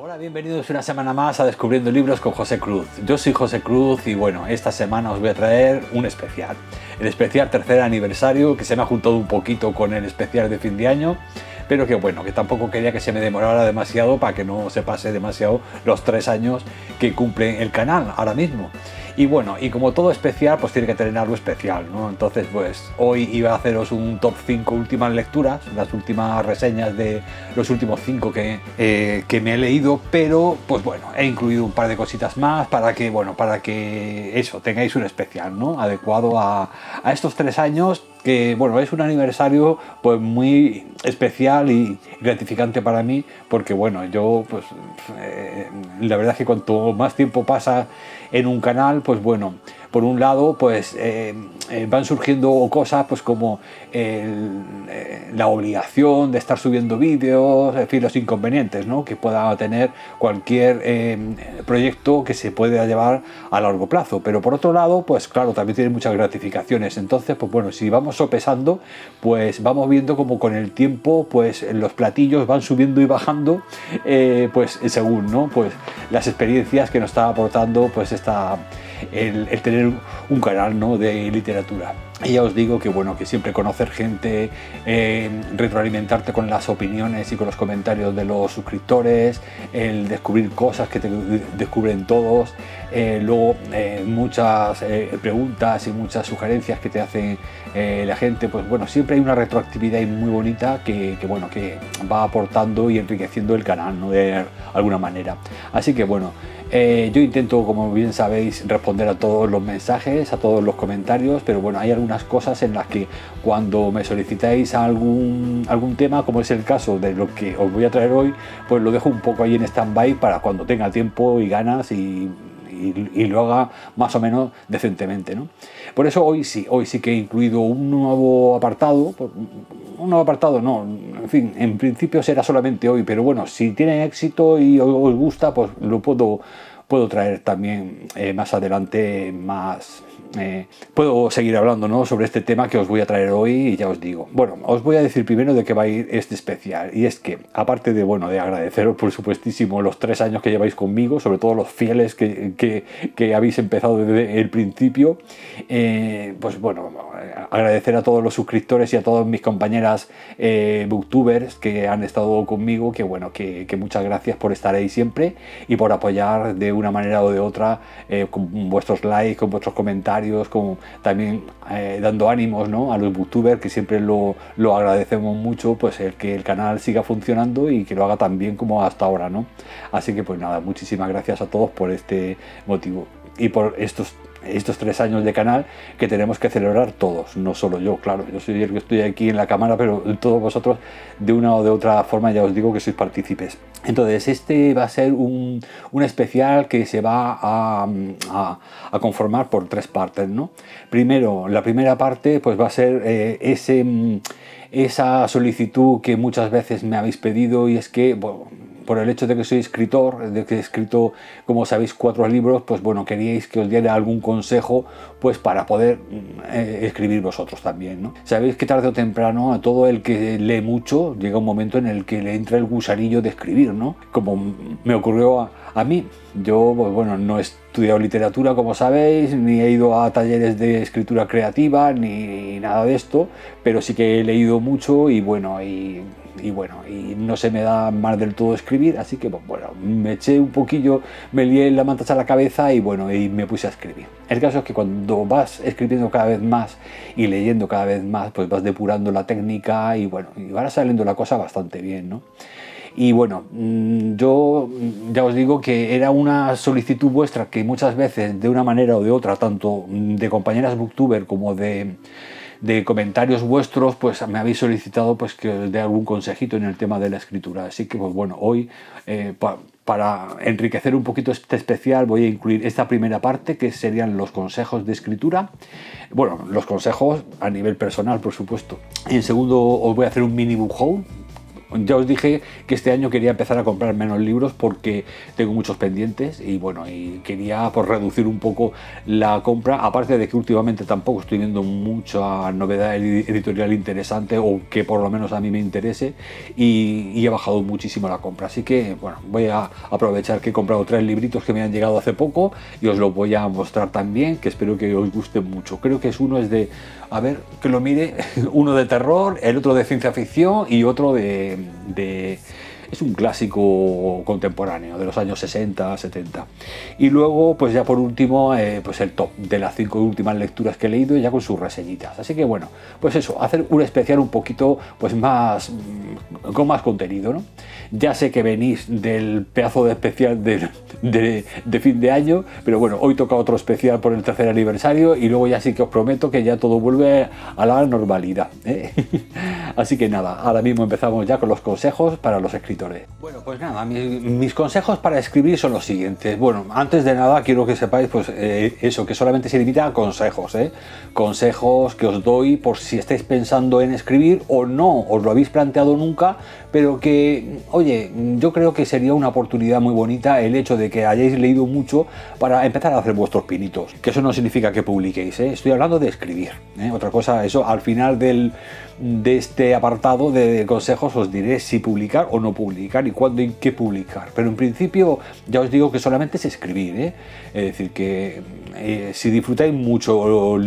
Hola, bienvenidos una semana más a Descubriendo Libros con José Cruz. Yo soy José Cruz y bueno, esta semana os voy a traer un especial. El especial tercer aniversario, que se me ha juntado un poquito con el especial de fin de año, pero que bueno, que tampoco quería que se me demorara demasiado para que no se pase demasiado los 3 años que cumple el canal ahora mismo. Y bueno, y como todo especial, pues tiene que tener algo especial, ¿no? Entonces, pues hoy iba a haceros un top 5 últimas lecturas, las últimas reseñas de los últimos 5 que me he leído, pero pues bueno, he incluido un par de cositas más para que eso, tengáis un especial, ¿no? Adecuado a estos 3 años, que bueno, es un aniversario pues muy especial y gratificante para mí, porque bueno, yo pues la verdad es que cuanto más tiempo pasa en un canal, pues bueno, por un lado pues van surgiendo cosas pues como la obligación de estar subiendo vídeos, en fin, los inconvenientes, ¿no?, que pueda tener cualquier proyecto que se pueda llevar a largo plazo. Pero por otro lado, pues claro, también tiene muchas gratificaciones. Entonces, pues bueno, si vamos sopesando, pues vamos viendo como con el tiempo pues los platillos van subiendo y bajando, pues según, ¿no?, pues las experiencias que nos está aportando pues el tener un canal, ¿no?, de literatura. Y ya os digo que bueno, que siempre conocer gente, retroalimentarte con las opiniones y con los comentarios de los suscriptores, el descubrir cosas que te descubren todos, luego muchas preguntas y muchas sugerencias que te hace la gente, pues bueno, siempre hay una retroactividad muy bonita que bueno, que va aportando y enriqueciendo el canal, ¿no?, de alguna manera. Así que bueno, yo intento, como bien sabéis, responder a todos los mensajes, a todos los comentarios, pero bueno, hay algunas cosas en las que cuando me solicitáis algún tema, como es el caso de lo que os voy a traer hoy, pues lo dejo un poco ahí en stand-by para cuando tenga tiempo y ganas y lo haga más o menos decentemente, ¿no? Por eso hoy sí que he incluido un nuevo apartado no, en fin, en principio será solamente hoy, pero bueno, si tiene éxito y os gusta, pues lo puedo traer también más adelante, puedo seguir hablando, ¿no?, sobre este tema que os voy a traer hoy. Y ya os digo, bueno, os voy a decir primero de qué va a ir este especial, y es que aparte de bueno, de agradeceros por supuestísimo los 3 años que lleváis conmigo, sobre todo los fieles que habéis empezado desde el principio, pues bueno, agradecer a todos los suscriptores y a todas mis compañeras booktubers que han estado conmigo, que bueno, que muchas gracias por estar ahí siempre y por apoyar de una manera o de otra, con vuestros likes, con vuestros comentarios, como también dando ánimos, ¿no?, a los booktubers, que siempre lo agradecemos mucho, pues el que el canal siga funcionando y que lo haga tan bien como hasta ahora, ¿no? Así que pues nada, muchísimas gracias a todos por este motivo y por estos 3 años de canal que tenemos que celebrar todos, no solo yo, claro, yo soy el que estoy aquí en la cámara, pero todos vosotros de una o de otra forma ya os digo que sois partícipes. Entonces este va a ser un especial que se va a conformar por 3 partes, ¿no? Primero, la primera parte pues va a ser esa solicitud que muchas veces me habéis pedido, y es que bueno, por el hecho de que soy escritor, de que he escrito, como sabéis, 4 libros, pues bueno, queríais que os diera algún consejo pues para poder escribir vosotros también, ¿no? Sabéis que tarde o temprano a todo el que lee mucho llega un momento en el que le entra el gusanillo de escribir, ¿no? Como me ocurrió a mí. Yo, pues bueno, no he estudiado literatura, como sabéis, ni he ido a talleres de escritura creativa, ni nada de esto, pero sí que he leído mucho y bueno, y no se me da más del todo escribir, así que bueno, me eché un poquillo, me lié la manta a la cabeza y bueno, y me puse a escribir. El caso es que cuando vas escribiendo cada vez más y leyendo cada vez más, pues vas depurando la técnica y bueno, y va saliendo la cosa bastante bien, ¿no? Y bueno, yo ya os digo que era una solicitud vuestra que muchas veces, de una manera o de otra, tanto de compañeras booktuber como de comentarios vuestros, pues me habéis solicitado pues que os dé algún consejito en el tema de la escritura. Así que pues bueno, hoy para enriquecer un poquito este especial voy a incluir esta primera parte, que serían los consejos de escritura. Bueno, los consejos a nivel personal, por supuesto. En segundo os voy a hacer un mini book haul. Ya os dije que este año quería empezar a comprar menos libros porque tengo muchos pendientes y bueno, y quería pues reducir un poco la compra, aparte de que últimamente tampoco estoy viendo mucha novedad editorial interesante o que por lo menos a mí me interese y he bajado muchísimo la compra, así que bueno, voy a aprovechar que he comprado 3 libritos que me han llegado hace poco y os los voy a mostrar también, que espero que os guste mucho. Creo que uno es de, a ver, que lo mire, uno de terror, el otro de ciencia ficción y otro es un clásico contemporáneo de los años 60, 70. Y luego, pues ya por último, pues el top de las 5 últimas lecturas que he leído, ya con sus reseñitas. Así que bueno, pues eso, hacer un especial un poquito, pues más, con más contenido, ¿no? Ya sé que venís del pedazo de especial de fin de año, pero bueno, hoy toca otro especial por el 3er aniversario y luego ya sí que os prometo que ya todo vuelve a la normalidad, ¿eh? Así que nada, ahora mismo empezamos ya con los consejos para los escritores. Bueno, pues nada, mis consejos para escribir son los siguientes. Bueno, antes de nada quiero que sepáis pues eso, que solamente se limita a consejos, ¿eh? Consejos que os doy por si estáis pensando en escribir o no os lo habéis planteado nunca, pero que, oye, yo creo que sería una oportunidad muy bonita el hecho de que hayáis leído mucho para empezar a hacer vuestros pinitos. Que eso no significa que publiquéis, ¿eh? Estoy hablando de escribir, ¿eh? Otra cosa, eso al final de este apartado de consejos os diré si publicar o no publicar y cuándo y qué publicar. Pero en principio ya os digo que solamente es escribir, ¿eh? Es decir, que si disfrutáis mucho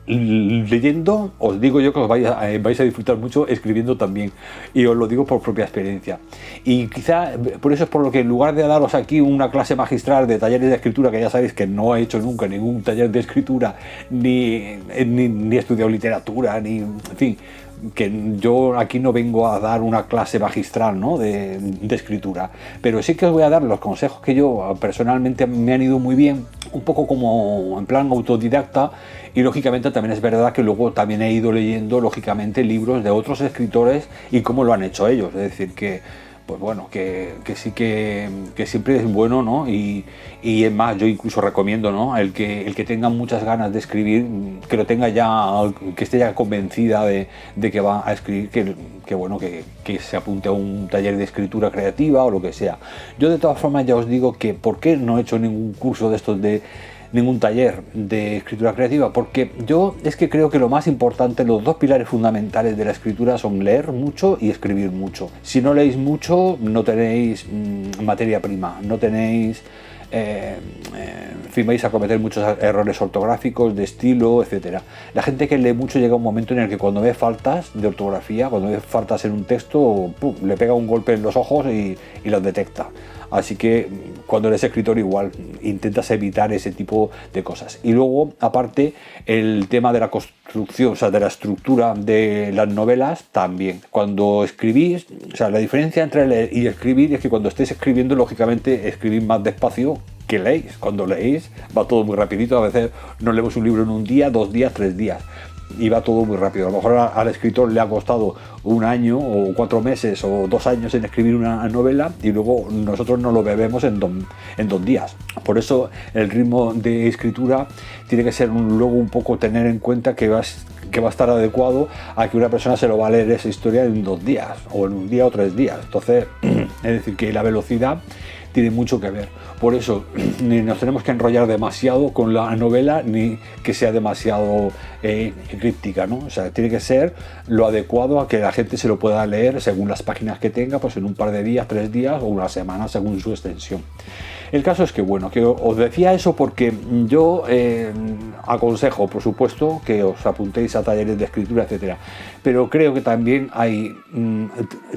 leyendo, os digo yo que os vais a disfrutar mucho escribiendo también, y os lo digo por propia experiencia. Y quizá por eso es por lo que en lugar de daros aquí una clase magistral de talleres de escritura, que ya sabéis que no he hecho nunca ningún taller de escritura, ni he estudiado literatura, ni, en fin, que yo aquí no vengo a dar una clase magistral, ¿no? de escritura, pero sí que os voy a dar los consejos que yo personalmente me han ido muy bien, un poco como en plan autodidacta, y lógicamente también es verdad que luego también he ido leyendo lógicamente libros de otros escritores y cómo lo han hecho ellos, es decir que pues bueno, que sí que siempre es bueno, ¿no? Y es más, yo incluso recomiendo, ¿no? El que tenga muchas ganas de escribir, que lo tenga ya, que esté ya convencida de que va a escribir, que bueno, que se apunte a un taller de escritura creativa o lo que sea. Yo de todas formas ya os digo que ¿por qué no he hecho ningún curso de estos ningún taller de escritura creativa? Porque yo es que creo que lo más importante, los 2 pilares fundamentales de la escritura son leer mucho y escribir mucho. Si no leéis mucho, no tenéis materia prima, no tenéis... en fin, vais a cometer muchos errores ortográficos, de estilo, etcétera. La gente que lee mucho llega a un momento en el que cuando ve faltas de ortografía, cuando ve faltas en un texto, ¡pum!, le pega un golpe en los ojos y los detecta. Así que cuando eres escritor igual, intentas evitar ese tipo de cosas. Y luego, aparte, el tema de la construcción, o sea, de la estructura de las novelas también. Cuando escribís, o sea, la diferencia entre leer y escribir es que cuando estéis escribiendo, lógicamente, escribís más despacio que leéis. Cuando leéis va todo muy rapidito, a veces no leemos un libro en un día, 2 días, 3 días. Y va todo muy rápido. A lo mejor al escritor le ha costado 1 año o 4 meses o 2 años en escribir una novela y luego nosotros no lo bebemos en 2 días. Por eso el ritmo de escritura tiene que ser luego un poco tener en cuenta que va a estar adecuado a que una persona se lo va a leer esa historia en 2 días o en 1 día o 3 días. Entonces, es decir, que la velocidad tiene mucho que ver. Por eso ni nos tenemos que enrollar demasiado con la novela ni que sea demasiado críptica, ¿no? O sea, tiene que ser lo adecuado a que la gente se lo pueda leer según las páginas que tenga, pues en un par de días, 3 días o 1 semana según su extensión. El caso es que, bueno, que os decía eso porque yo aconsejo, por supuesto, que os apuntéis a talleres de escritura, etcétera. Pero creo que también hay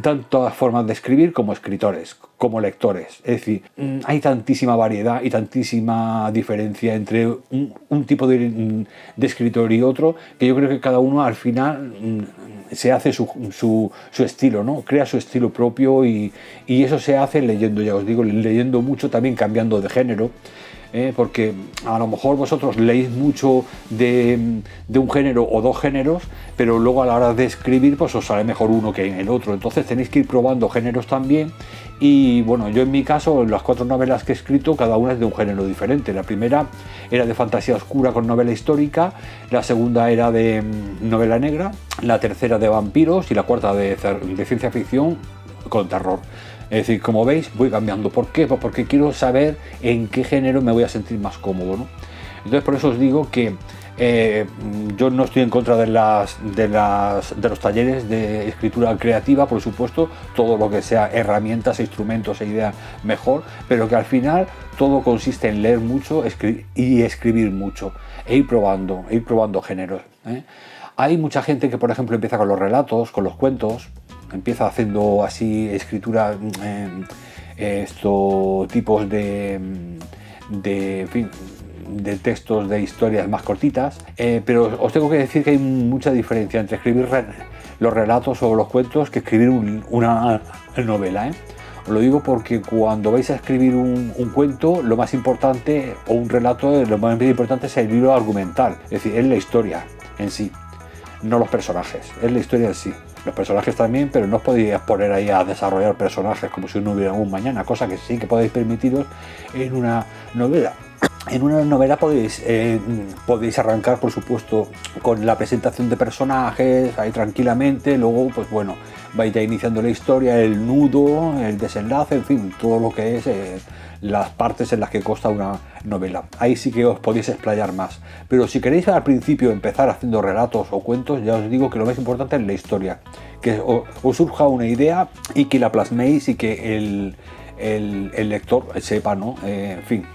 tantas formas de escribir como escritores, como lectores. Es decir, hay tantísima variedad y tantísima diferencia entre un tipo de escritor y otro, que yo creo que cada uno al final se hace su estilo, ¿no? Crea su estilo propio y eso se hace leyendo, ya os digo, leyendo mucho, también cambiando de género. porque a lo mejor vosotros leéis mucho de un género o dos géneros, pero luego a la hora de escribir pues os sale mejor uno que en el otro, entonces tenéis que ir probando géneros también. Y bueno, yo en mi caso, las 4 novelas que he escrito, cada una es de un género diferente. La primera era de fantasía oscura con novela histórica, la segunda era de novela negra, la tercera de vampiros y la cuarta de ciencia ficción con terror. Es decir, como veis, voy cambiando. ¿Por qué? Pues porque quiero saber en qué género me voy a sentir más cómodo, ¿no? Entonces, por eso os digo que yo no estoy en contra de los talleres de escritura creativa, por supuesto, todo lo que sea herramientas, instrumentos e ideas mejor, pero que al final todo consiste en leer mucho y escribir mucho, e ir probando géneros, ¿eh? Hay mucha gente que, por ejemplo, empieza con los relatos, con los cuentos, empieza haciendo así escritura, estos tipos en fin, de textos, de historias más cortitas, pero os tengo que decir que hay mucha diferencia entre escribir los relatos o los cuentos que escribir una novela, ¿eh? Os lo digo porque cuando vais a escribir un cuento, lo más importante, o un relato, lo más importante es el hilo argumental, es decir, es la historia en sí, no los personajes, es la historia en sí. Los personajes también, pero no os podéis poner ahí a desarrollar personajes como si no hubiera un mañana, cosa que sí que podéis permitiros en una novela. En una novela podéis arrancar, por supuesto, con la presentación de personajes, ahí tranquilamente, luego, pues bueno, vais ya iniciando la historia, el nudo, el desenlace, en fin, todo lo que es las partes en las que consta una novela. Ahí sí que os podéis explayar más. Pero si queréis al principio empezar haciendo relatos o cuentos, ya os digo que lo más importante es la historia. Que os surja una idea y que la plasméis y que el lector sepa, ¿no? En fin,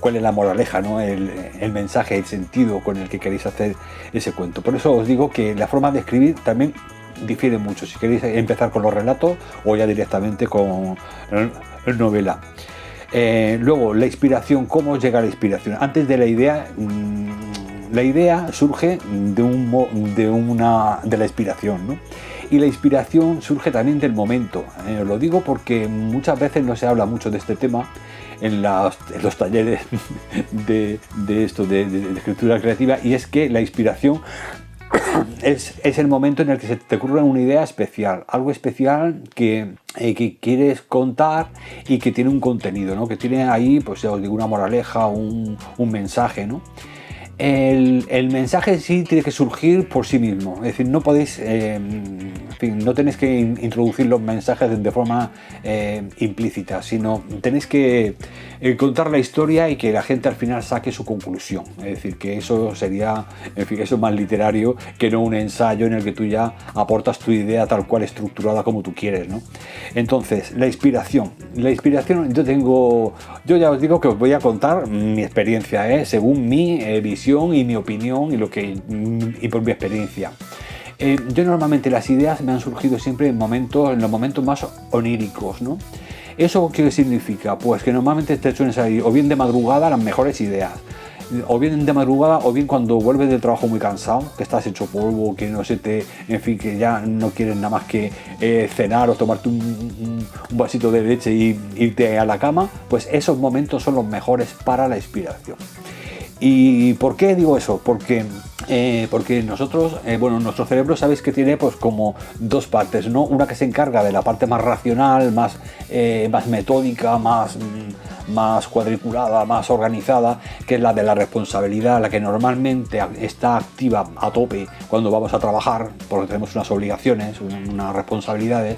cuál es la moraleja, ¿no? El mensaje, el sentido con el que queréis hacer ese cuento. Por eso os digo que la forma de escribir también difiere mucho, si queréis empezar con los relatos o ya directamente con novela. Luego, la inspiración, ¿cómo llega la inspiración? Antes de la idea surge de la inspiración, ¿no? Y la inspiración surge también del momento. Os lo digo porque muchas veces no se habla mucho de este tema en los talleres de escritura creativa, y es que la inspiración es el momento en el que se te ocurre una idea especial, algo especial que quieres contar y que tiene un contenido, ¿no? Que tiene ahí, pues ya os digo, una moraleja, un mensaje, ¿no? El mensaje sí tiene que surgir por sí mismo, es decir, no podéis, en fin, no tenéis que introducir los mensajes de forma implícita, sino tenéis que contar la historia y que la gente al final saque su conclusión. Es decir, que eso sería, en fin, eso es más literario que no un ensayo en el que tú ya aportas tu idea tal cual estructurada como tú quieres, ¿no? Entonces, la inspiración, yo ya os digo que os voy a contar mi experiencia, según mi visión y mi opinión y por mi experiencia. Yo normalmente las ideas me han surgido siempre en los momentos más oníricos, ¿no? ¿Eso qué significa? Pues que normalmente te suelen salir o bien de madrugada las mejores ideas, o bien de madrugada o bien cuando vuelves del trabajo muy cansado, que estás hecho polvo, que no se te, en fin, que ya no quieres nada más que cenar o tomarte un vasito de leche y irte a la cama, pues esos momentos son los mejores para la inspiración. ¿Y por qué digo eso? Porque nosotros, nuestro cerebro, sabéis que tiene pues como dos partes, ¿no? Una que se encarga de la parte más racional, más metódica, más cuadriculada, más organizada, que es la de la responsabilidad, la que normalmente está activa a tope cuando vamos a trabajar, porque tenemos unas obligaciones, unas responsabilidades,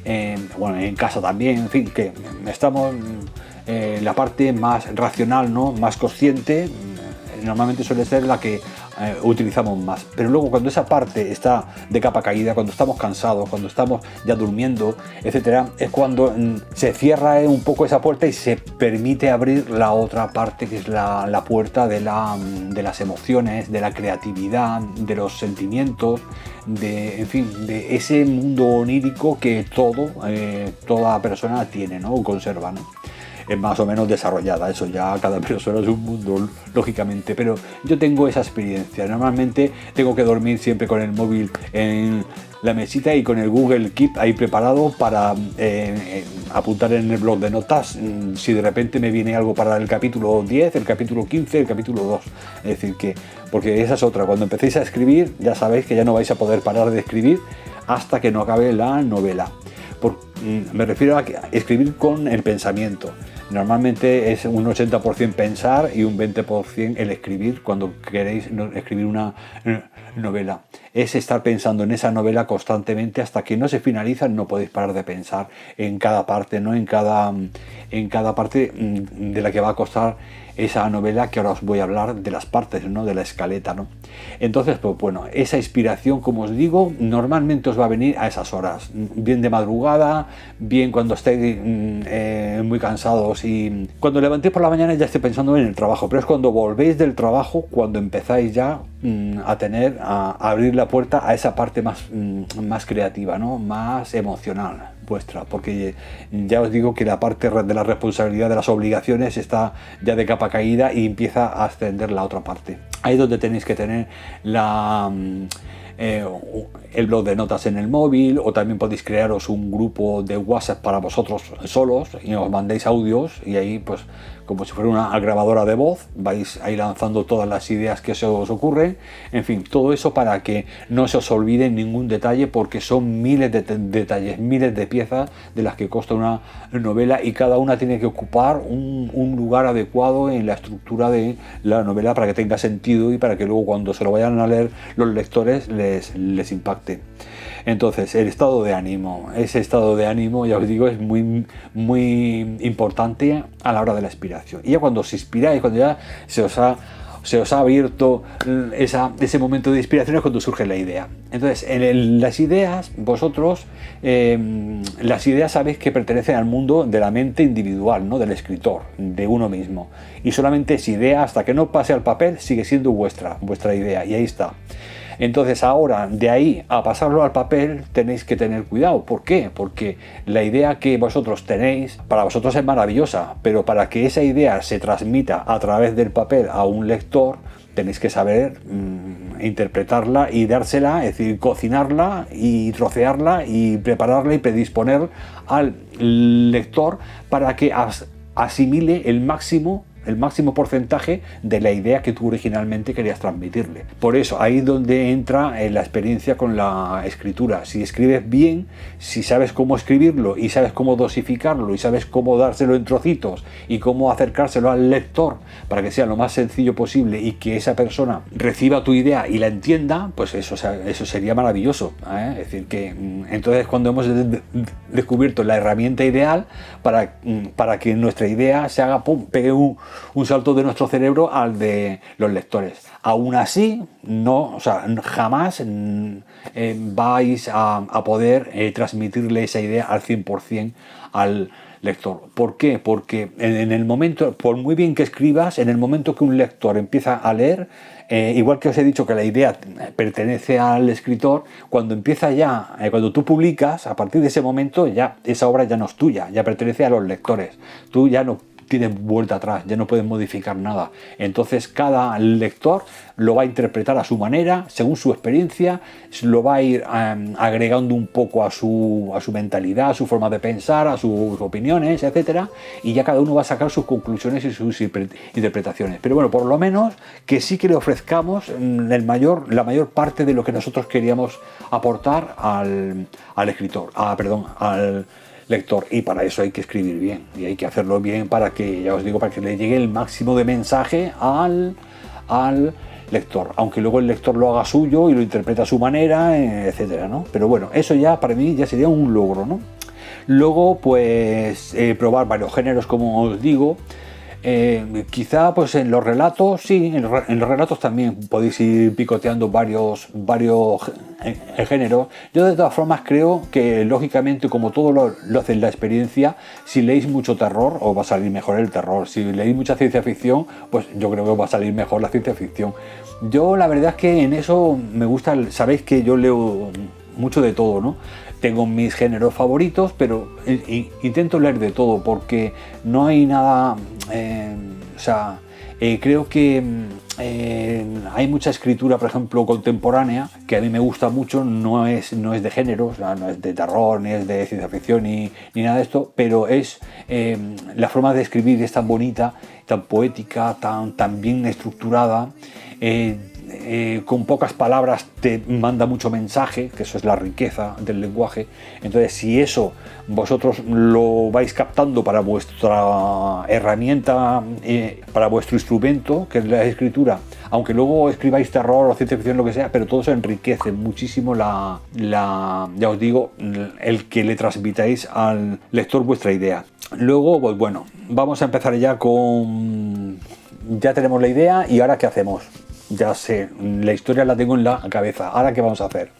en casa también, en fin, que estamos la parte más racional, ¿no? Más consciente, normalmente suele ser la que utilizamos más. Pero luego cuando esa parte está de capa caída, cuando estamos cansados, cuando estamos ya durmiendo, etcétera, es cuando se cierra un poco esa puerta y se permite abrir la otra parte, que es la puerta de las emociones, de la creatividad, de los sentimientos, en fin, de ese mundo onírico que toda persona tiene, ¿no? O conserva, ¿no? Es más o menos desarrollada, eso ya cada persona es un mundo, lógicamente, pero yo tengo esa experiencia. Normalmente tengo que dormir siempre con el móvil en la mesita y con el Google Keep ahí preparado para apuntar en el blog de notas si de repente me viene algo para el capítulo 10, el capítulo 15, el capítulo 2. Es decir, que, porque esa es otra, cuando empecéis a escribir ya sabéis que ya no vais a poder parar de escribir hasta que no acabe la novela. Me refiero a escribir con el pensamiento. Normalmente es un 80% pensar y un 20% el escribir cuando queréis escribir una novela. Es estar pensando en esa novela constantemente hasta que no se finaliza. No podéis parar de pensar en cada parte, ¿no? en cada parte de la que va a costar esa novela, que ahora os voy a hablar de las partes, ¿no? De la escaleta, ¿no? Entonces, pues bueno, esa inspiración, como os digo, normalmente os va a venir a esas horas, bien de madrugada, bien cuando estéis muy cansados, y cuando levantéis por la mañana ya estéis pensando en el trabajo, pero es cuando volvéis del trabajo cuando empezáis ya a abrir la puerta a esa parte más creativa, ¿no? Más emocional vuestra, porque ya os digo que la parte de la responsabilidad, de las obligaciones, está ya de capa caída y empieza a ascender la otra parte. Ahí es donde tenéis que tener el blog de notas en el móvil, o también podéis crearos un grupo de WhatsApp para vosotros solos y os mandéis audios, y ahí pues como si fuera una grabadora de voz vais ahí lanzando todas las ideas que se os ocurren. En fin, todo eso para que no se os olvide ningún detalle, porque son miles de detalles, miles de piezas de las que consta una novela, y cada una tiene que ocupar un lugar adecuado en la estructura de la novela para que tenga sentido y para que luego cuando se lo vayan a leer los lectores les impacte. Entonces, el estado de ánimo, ese estado de ánimo, ya os digo, es muy, muy importante a la hora de la inspiración. Y ya cuando os inspiráis, cuando ya se os ha abierto ese momento de inspiración, es cuando surge la idea. Entonces, las ideas, vosotros, las ideas sabéis que pertenecen al mundo de la mente individual, ¿no? Del escritor, de uno mismo. Y solamente es idea, hasta que no pase al papel, sigue siendo vuestra idea, y ahí está. Entonces ahora, de ahí a pasarlo al papel, tenéis que tener cuidado. ¿Por qué? Porque la idea que vosotros tenéis, para vosotros es maravillosa, pero para que esa idea se transmita a través del papel a un lector, tenéis que saber interpretarla y dársela, es decir, cocinarla y trocearla y prepararla y predisponer al lector para que asimile el máximo porcentaje de la idea que tú originalmente querías transmitirle. Por eso, ahí es donde entra la experiencia con la escritura. Si escribes bien, si sabes cómo escribirlo y sabes cómo dosificarlo y sabes cómo dárselo en trocitos y cómo acercárselo al lector para que sea lo más sencillo posible y que esa persona reciba tu idea y la entienda, pues eso sería maravilloso, ¿eh? Es decir, que entonces cuando hemos descubierto la herramienta ideal para que nuestra idea se haga, pegue un salto de nuestro cerebro al de los lectores. Aún así, jamás vais a poder transmitirle esa idea al 100% al lector. ¿Por qué? Porque en el momento, por muy bien que escribas, en el momento que un lector empieza a leer, igual que os he dicho que la idea pertenece al escritor, cuando empieza ya, cuando tú publicas, a partir de ese momento ya esa obra ya no es tuya, ya pertenece a los lectores. Tú ya no tienes vuelta atrás, ya no puedes modificar nada. Entonces cada lector lo va a interpretar a su manera, según su experiencia, lo va a ir agregando un poco a su mentalidad, a su forma de pensar, a sus opiniones, etcétera, y ya cada uno va a sacar sus conclusiones y sus interpretaciones. Pero bueno, por lo menos que sí que le ofrezcamos la mayor parte de lo que nosotros queríamos aportar al lector, y para eso hay que escribir bien y hay que hacerlo bien para que, ya os digo, para que le llegue el máximo de mensaje al lector, aunque luego el lector lo haga suyo y lo interpreta a su manera, etcétera, ¿no? Pero bueno, eso ya para mí ya sería un logro, ¿no? Luego, pues probar varios géneros, como os digo. Quizá pues en los relatos, sí, en los relatos también podéis ir picoteando varios géneros. Yo de todas formas creo que lógicamente, como todo lo hace la experiencia, si leéis mucho terror os va a salir mejor el terror, si leéis mucha ciencia ficción, pues yo creo que os va a salir mejor la ciencia ficción. Yo la verdad es que en eso me gusta, sabéis que yo leo mucho de todo, ¿no? Tengo mis géneros favoritos, pero intento leer de todo porque no hay nada, creo que hay mucha escritura, por ejemplo, contemporánea, que a mí me gusta mucho, no es de género, no es de terror, ni es de ciencia ficción, ni nada de esto, pero la forma de escribir es tan bonita, tan poética, tan bien estructurada, con pocas palabras te manda mucho mensaje, que eso es la riqueza del lenguaje. Entonces, si eso vosotros lo vais captando para vuestra herramienta, para vuestro instrumento, que es la escritura, aunque luego escribáis terror o ciencia ficción, lo que sea, pero todo eso enriquece muchísimo ya os digo, el que le transmitáis al lector vuestra idea. Luego, pues bueno, vamos a empezar ya ya tenemos la idea, y ahora ¿qué hacemos? Ya sé, la historia la tengo en la cabeza. ¿Ahora qué vamos a hacer?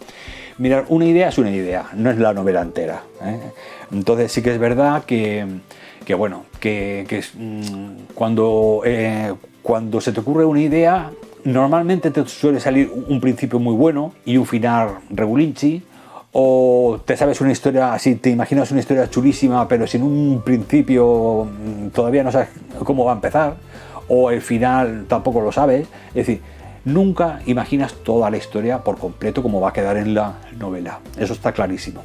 Mirad, una idea es una idea, no es la novela entera, ¿eh? Entonces sí que es verdad que cuando se te ocurre una idea, normalmente te suele salir un principio muy bueno y un final regulinchi, o te sabes una historia así, te imaginas una historia chulísima, pero sin un principio todavía no sabes cómo va a empezar, o el final tampoco lo sabes. Es decir, nunca imaginas toda la historia por completo como va a quedar en la novela. Eso está clarísimo.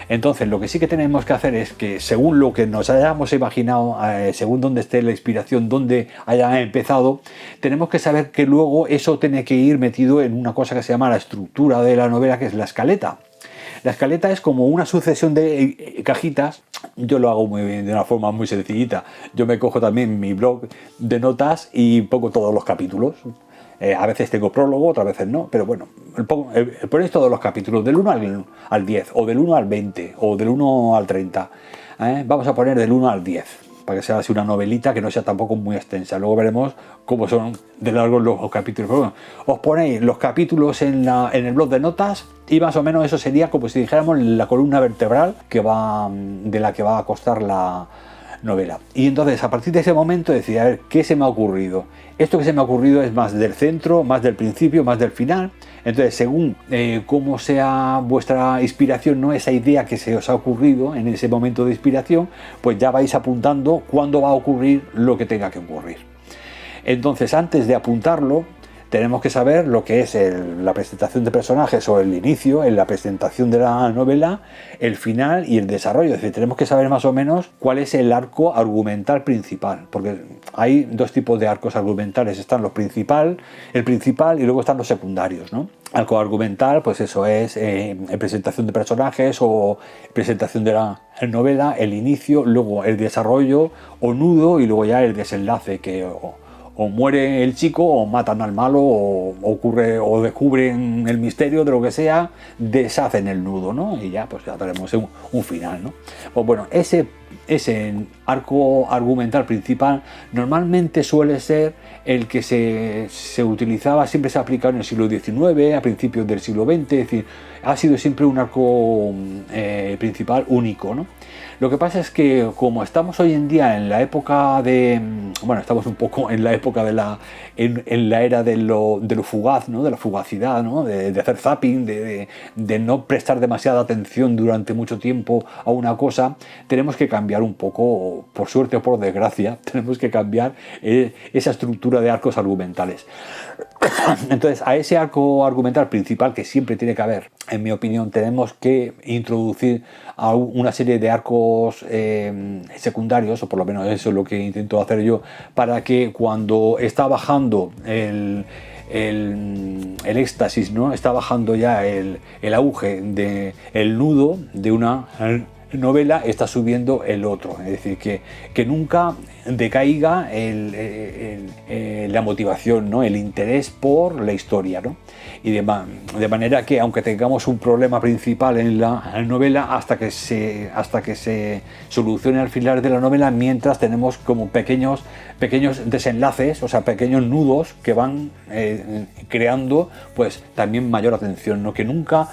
Entonces, lo que sí que tenemos que hacer es que, según lo que nos hayamos imaginado, según donde esté la inspiración, donde haya empezado, tenemos que saber que luego eso tiene que ir metido en una cosa que se llama la estructura de la novela, que es la escaleta. La escaleta es como una sucesión de cajitas. Yo lo hago muy bien, de una forma muy sencillita. Yo me cojo también mi blog de notas y pongo todos los capítulos. A veces tengo prólogo, otras veces no, pero bueno, ponéis todos los capítulos del 1 al 10, o del 1 al 20, o del 1 al 30. Vamos a poner del 1 al 10, para que sea así una novelita que no sea tampoco muy extensa. Luego veremos cómo son de largos los capítulos. Pero bueno, os ponéis los capítulos en el blog de notas, y más o menos eso sería como si dijéramos la columna vertebral de la que va a constar la novela. Y entonces, a partir de ese momento, decir, a ver, ¿qué se me ha ocurrido? Esto que se me ha ocurrido es más del centro, más del principio, más del final. Entonces, según cómo sea vuestra inspiración, no esa idea que se os ha ocurrido en ese momento de inspiración, pues ya vais apuntando cuándo va a ocurrir lo que tenga que ocurrir. Entonces, antes de apuntarlo, tenemos que saber lo que es la presentación de personajes, o el inicio, en la presentación de la novela, el final y el desarrollo. Es decir, tenemos que saber más o menos cuál es el arco argumental principal, porque hay dos tipos de arcos argumentales. Están el principal y luego están los secundarios, ¿no? Arco argumental, pues eso es presentación de personajes o presentación de la novela, el inicio, luego el desarrollo o nudo, y luego ya el desenlace, que o muere el chico, o matan al malo, o descubren el misterio de lo que sea, deshacen el nudo, ¿no? Y ya pues ya tenemos un final, ¿no? Pues bueno, ese arco argumental principal normalmente suele ser el que se utilizaba, siempre se ha aplicado en el siglo XIX, a principios del siglo XX, es decir, ha sido siempre un arco principal único, ¿no? Lo que pasa es que, como estamos hoy en día en la época estamos un poco en la época en la era de lo fugaz, ¿no? De la fugacidad, ¿no? De hacer zapping, de no prestar demasiada atención durante mucho tiempo a una cosa, tenemos que cambiar un poco, por suerte o por desgracia, tenemos que cambiar esa estructura de arcos argumentales. Entonces, a ese arco argumental principal, que siempre tiene que haber, en mi opinión, tenemos que introducir a una serie de arcos secundarios, o por lo menos eso es lo que intento hacer yo, para que cuando está bajando el éxtasis, ¿no? Está bajando ya el auge del nudo de una novela, está subiendo el otro. Es decir, que nunca decaiga la motivación, ¿no? El interés por la historia, ¿no? Y de manera que, aunque tengamos un problema principal en la novela, hasta que se solucione al final de la novela, mientras tenemos como pequeños desenlaces, o sea, pequeños nudos que van creando pues también mayor atención, ¿no? Que nunca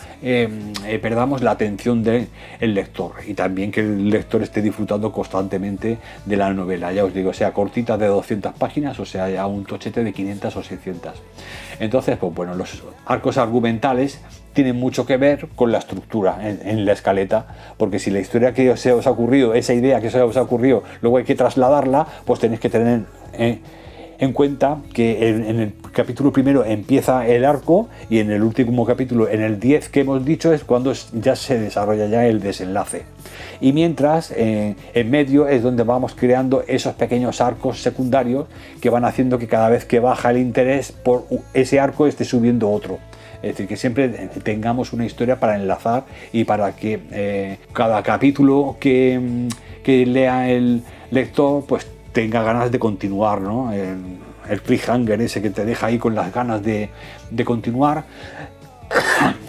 perdamos la atención del lector, y también que el lector esté disfrutando constantemente de la novela, ya os digo, sea cortita de 200 páginas o sea ya un tochete de 500 o 600. Entonces, pues bueno, los arcos argumentales tienen mucho que ver con la estructura en la escaleta, porque si la historia que se os ha ocurrido, esa idea que se os ha ocurrido, luego hay que trasladarla, pues tenéis que tener en cuenta que en el capítulo primero empieza el arco y en el último capítulo, en el 10 que hemos dicho, es cuando ya se desarrolla ya el desenlace. Y mientras, en medio es donde vamos creando esos pequeños arcos secundarios que van haciendo que cada vez que baja el interés por ese arco esté subiendo otro. Es decir, que siempre tengamos una historia para enlazar y para que cada capítulo que lea el lector pues tenga ganas de continuar, ¿no? El cliffhanger ese que te deja ahí con las ganas de continuar,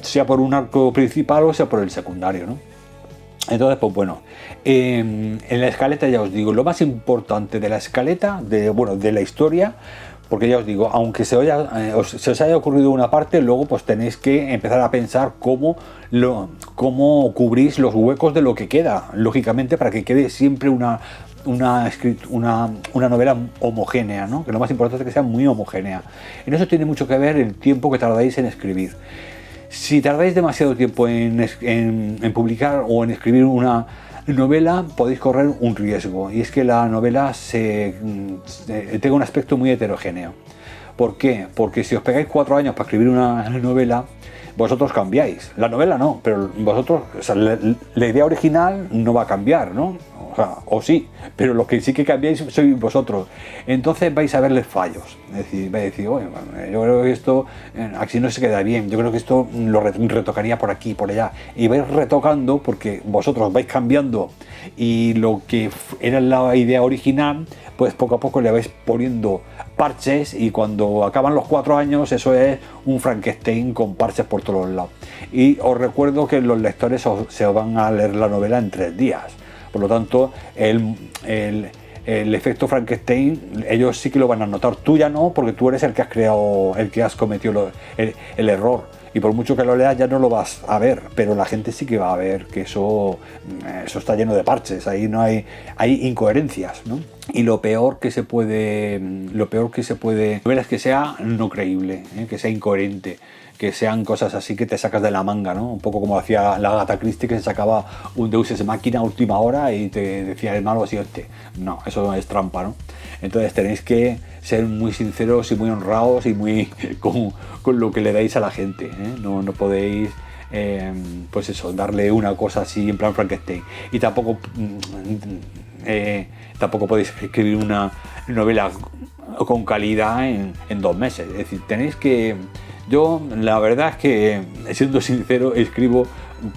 sea por un arco principal o sea por el secundario, ¿no? Entonces, pues bueno, en la escaleta ya os digo, lo más importante de la escaleta, de la historia, porque ya os digo, aunque se os haya ocurrido una parte, luego pues tenéis que empezar a pensar cómo cubrís los huecos de lo que queda, lógicamente, para que quede siempre una novela homogénea, ¿no? Que lo más importante es que sea muy homogénea. En eso tiene mucho que ver el tiempo que tardáis en escribir. Si tardáis demasiado tiempo en publicar o en escribir una novela, podéis correr un riesgo, y es que la novela tenga un aspecto muy heterogéneo. ¿Por qué? Porque si os pegáis 4 años para escribir una novela, vosotros cambiáis. La novela no, pero vosotros, o sea, la idea original no va a cambiar, ¿no? O sí, pero lo que sí que cambiáis sois vosotros. Entonces vais a verles fallos. Es decir, vais a decir, oye, yo creo que esto así no se queda bien, yo creo que esto lo retocaría por aquí, por allá. Y vais retocando porque vosotros vais cambiando y lo que era la idea original, pues poco a poco le vais poniendo parches, y cuando acaban los 4 años eso es un Frankenstein con parches por todos lados. Y os recuerdo que los lectores se van a leer la novela en 3 días. Por lo tanto, el efecto Frankenstein, ellos sí que lo van a notar. Tú ya no, porque tú eres el que has creado, el que has cometido el error. Y por mucho que lo leas ya no lo vas a ver, pero la gente sí que va a ver que eso está lleno de parches. Ahí no hay incoherencias, ¿no? Y lo peor que se puede ver es que sea no creíble, que sea incoherente, que sean cosas así que te sacas de la manga, ¿no? Un poco como hacía la Agatha Christie, que se sacaba un Deus Ex Machina a última hora y te decía el malo así, no, eso es trampa, ¿no? Entonces tenéis que ser muy sinceros y muy honrados y muy con lo que le dais a la gente, ¿eh? No podéis pues eso, darle una cosa así en plan Frankenstein. Y tampoco podéis escribir una novela con calidad en 2 meses. Es decir, tenéis que... Yo la verdad es que, siendo sincero, escribo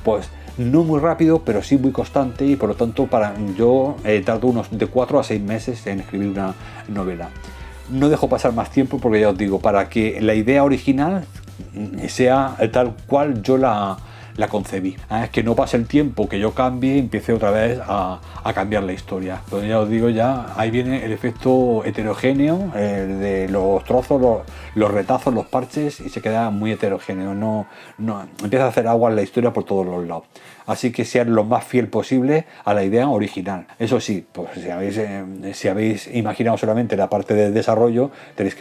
pues no muy rápido, pero sí muy constante, y por lo tanto yo tardo unos de 4 a 6 meses en escribir una novela. No dejo pasar más tiempo porque ya os digo, para que la idea original sea tal cual yo la concebí. Es que no pase el tiempo, que yo cambie y empiece otra vez a cambiar la historia. Entonces ya os digo, ya ahí viene el efecto heterogéneo de los trozos, los retazos, los parches, y se queda muy heterogéneo. No empieza a hacer agua en la historia por todos los lados. Así que sean lo más fiel posible a la idea original. Eso sí, pues si habéis imaginado solamente la parte de desarrollo, tenéis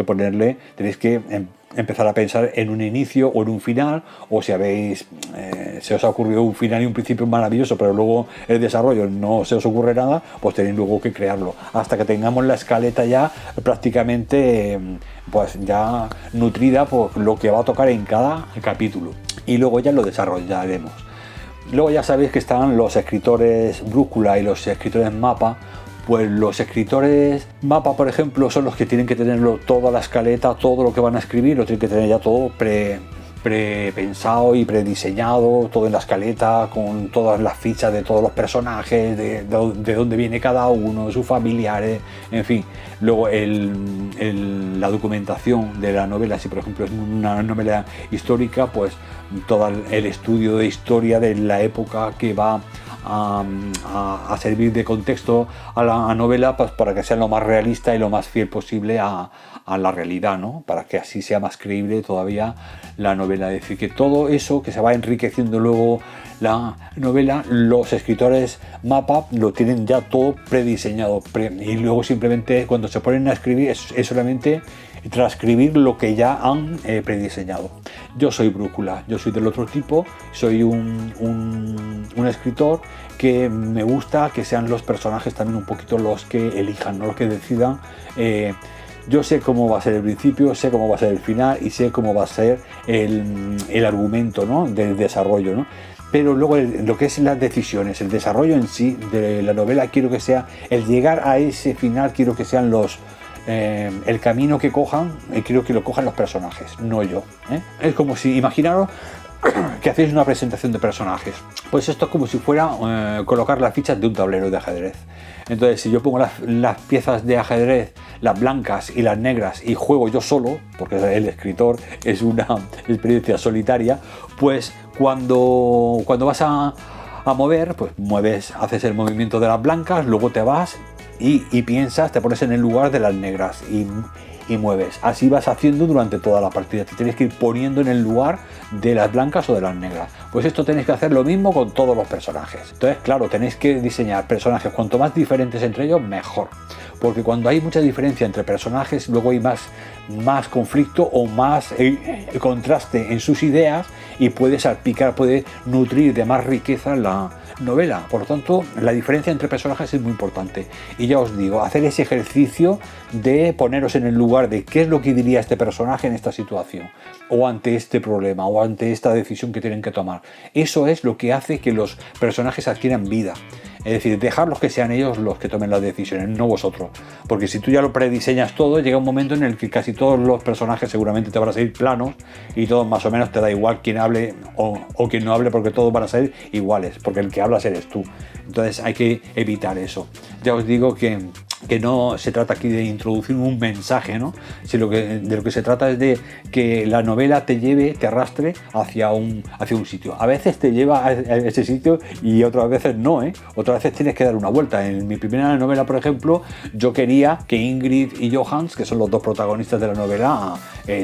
que empezar a pensar en un inicio o en un final, o si se os ha ocurrido un final y un principio maravilloso, pero luego el desarrollo no se os ocurre nada, pues tenéis luego que crearlo, hasta que tengamos la escaleta ya prácticamente pues ya nutrida por lo que va a tocar en cada capítulo, y luego ya lo desarrollaremos. Luego ya sabéis que están los escritores brújula y los escritores mapa. Pues los escritores mapa, por ejemplo, son los que tienen que tenerlo toda la escaleta, todo lo que van a escribir, lo tienen que tener ya todo prepensado y prediseñado, todo en la escaleta, con todas las fichas de todos los personajes, de dónde viene cada uno, sus familiares, en fin. Luego la documentación de la novela, si por ejemplo es una novela histórica, pues todo el estudio de historia de la época que va a servir de contexto a la novela, pues para que sea lo más realista y lo más fiel posible a la realidad, ¿no? Para que así sea más creíble todavía la novela. Es decir, que todo eso que se va enriqueciendo luego la novela, los escritores mapa lo tienen ya todo prediseñado, y luego simplemente cuando se ponen a escribir es solamente transcribir lo que ya han prediseñado. Yo soy brújula, yo soy del otro tipo, soy un escritor que me gusta que sean los personajes también un poquito los que elijan, no los que decidan Yo sé cómo va a ser el principio, sé cómo va a ser el final y sé cómo va a ser el argumento, ¿no?, del desarrollo, ¿no? Pero luego lo que es las decisiones, el desarrollo en sí de la novela, quiero que sea el llegar a ese final, quiero que sean el camino que cojan, quiero que lo cojan los personajes, no yo. Es como si, imaginaros que hacéis una presentación de personajes. Pues esto es como si fuera colocar las fichas de un tablero de ajedrez. Entonces, si yo pongo las piezas de ajedrez, las blancas y las negras, y juego yo solo, porque el escritor es una experiencia solitaria, pues cuando vas a mover, pues mueves, haces el movimiento de las blancas, luego te vas y piensas, te pones en el lugar de las negras y mueves. Así vas haciendo durante toda la partida. Te tienes que ir poniendo en el lugar de las blancas o de las negras. Pues esto tenéis que hacer lo mismo con todos los personajes. Entonces, claro, tenéis que diseñar personajes cuanto más diferentes entre ellos, mejor. Porque cuando hay mucha diferencia entre personajes, luego hay más conflicto o más contraste en sus ideas y puede salpicar, puede nutrir de más riqueza la novela. Por lo tanto, la diferencia entre personajes es muy importante. Y ya os digo, hacer ese ejercicio de poneros en el lugar de qué es lo que diría este personaje en esta situación, o ante este problema, o ante esta decisión que tienen que tomar. Eso es lo que hace que los personajes adquieran vida. Es decir, dejarlos que sean ellos los que tomen las decisiones, no vosotros. Porque si tú ya lo prediseñas todo, llega un momento en el que casi todos los personajes seguramente te van a salir planos y todos más o menos te da igual quién hable o quien no hable, porque todos van a ser iguales, porque el que hablas eres tú. Entonces hay que evitar eso. Ya os digo que no se trata aquí de introducir un mensaje, ¿no? Sino de lo que se trata es de que la novela te lleve, te arrastre hacia un sitio. A veces te lleva a ese sitio y otras veces no, ¿eh? Otras veces tienes que dar una vuelta. En mi primera novela, por ejemplo, yo quería que Ingrid y Johannes, que son los dos protagonistas de la novela,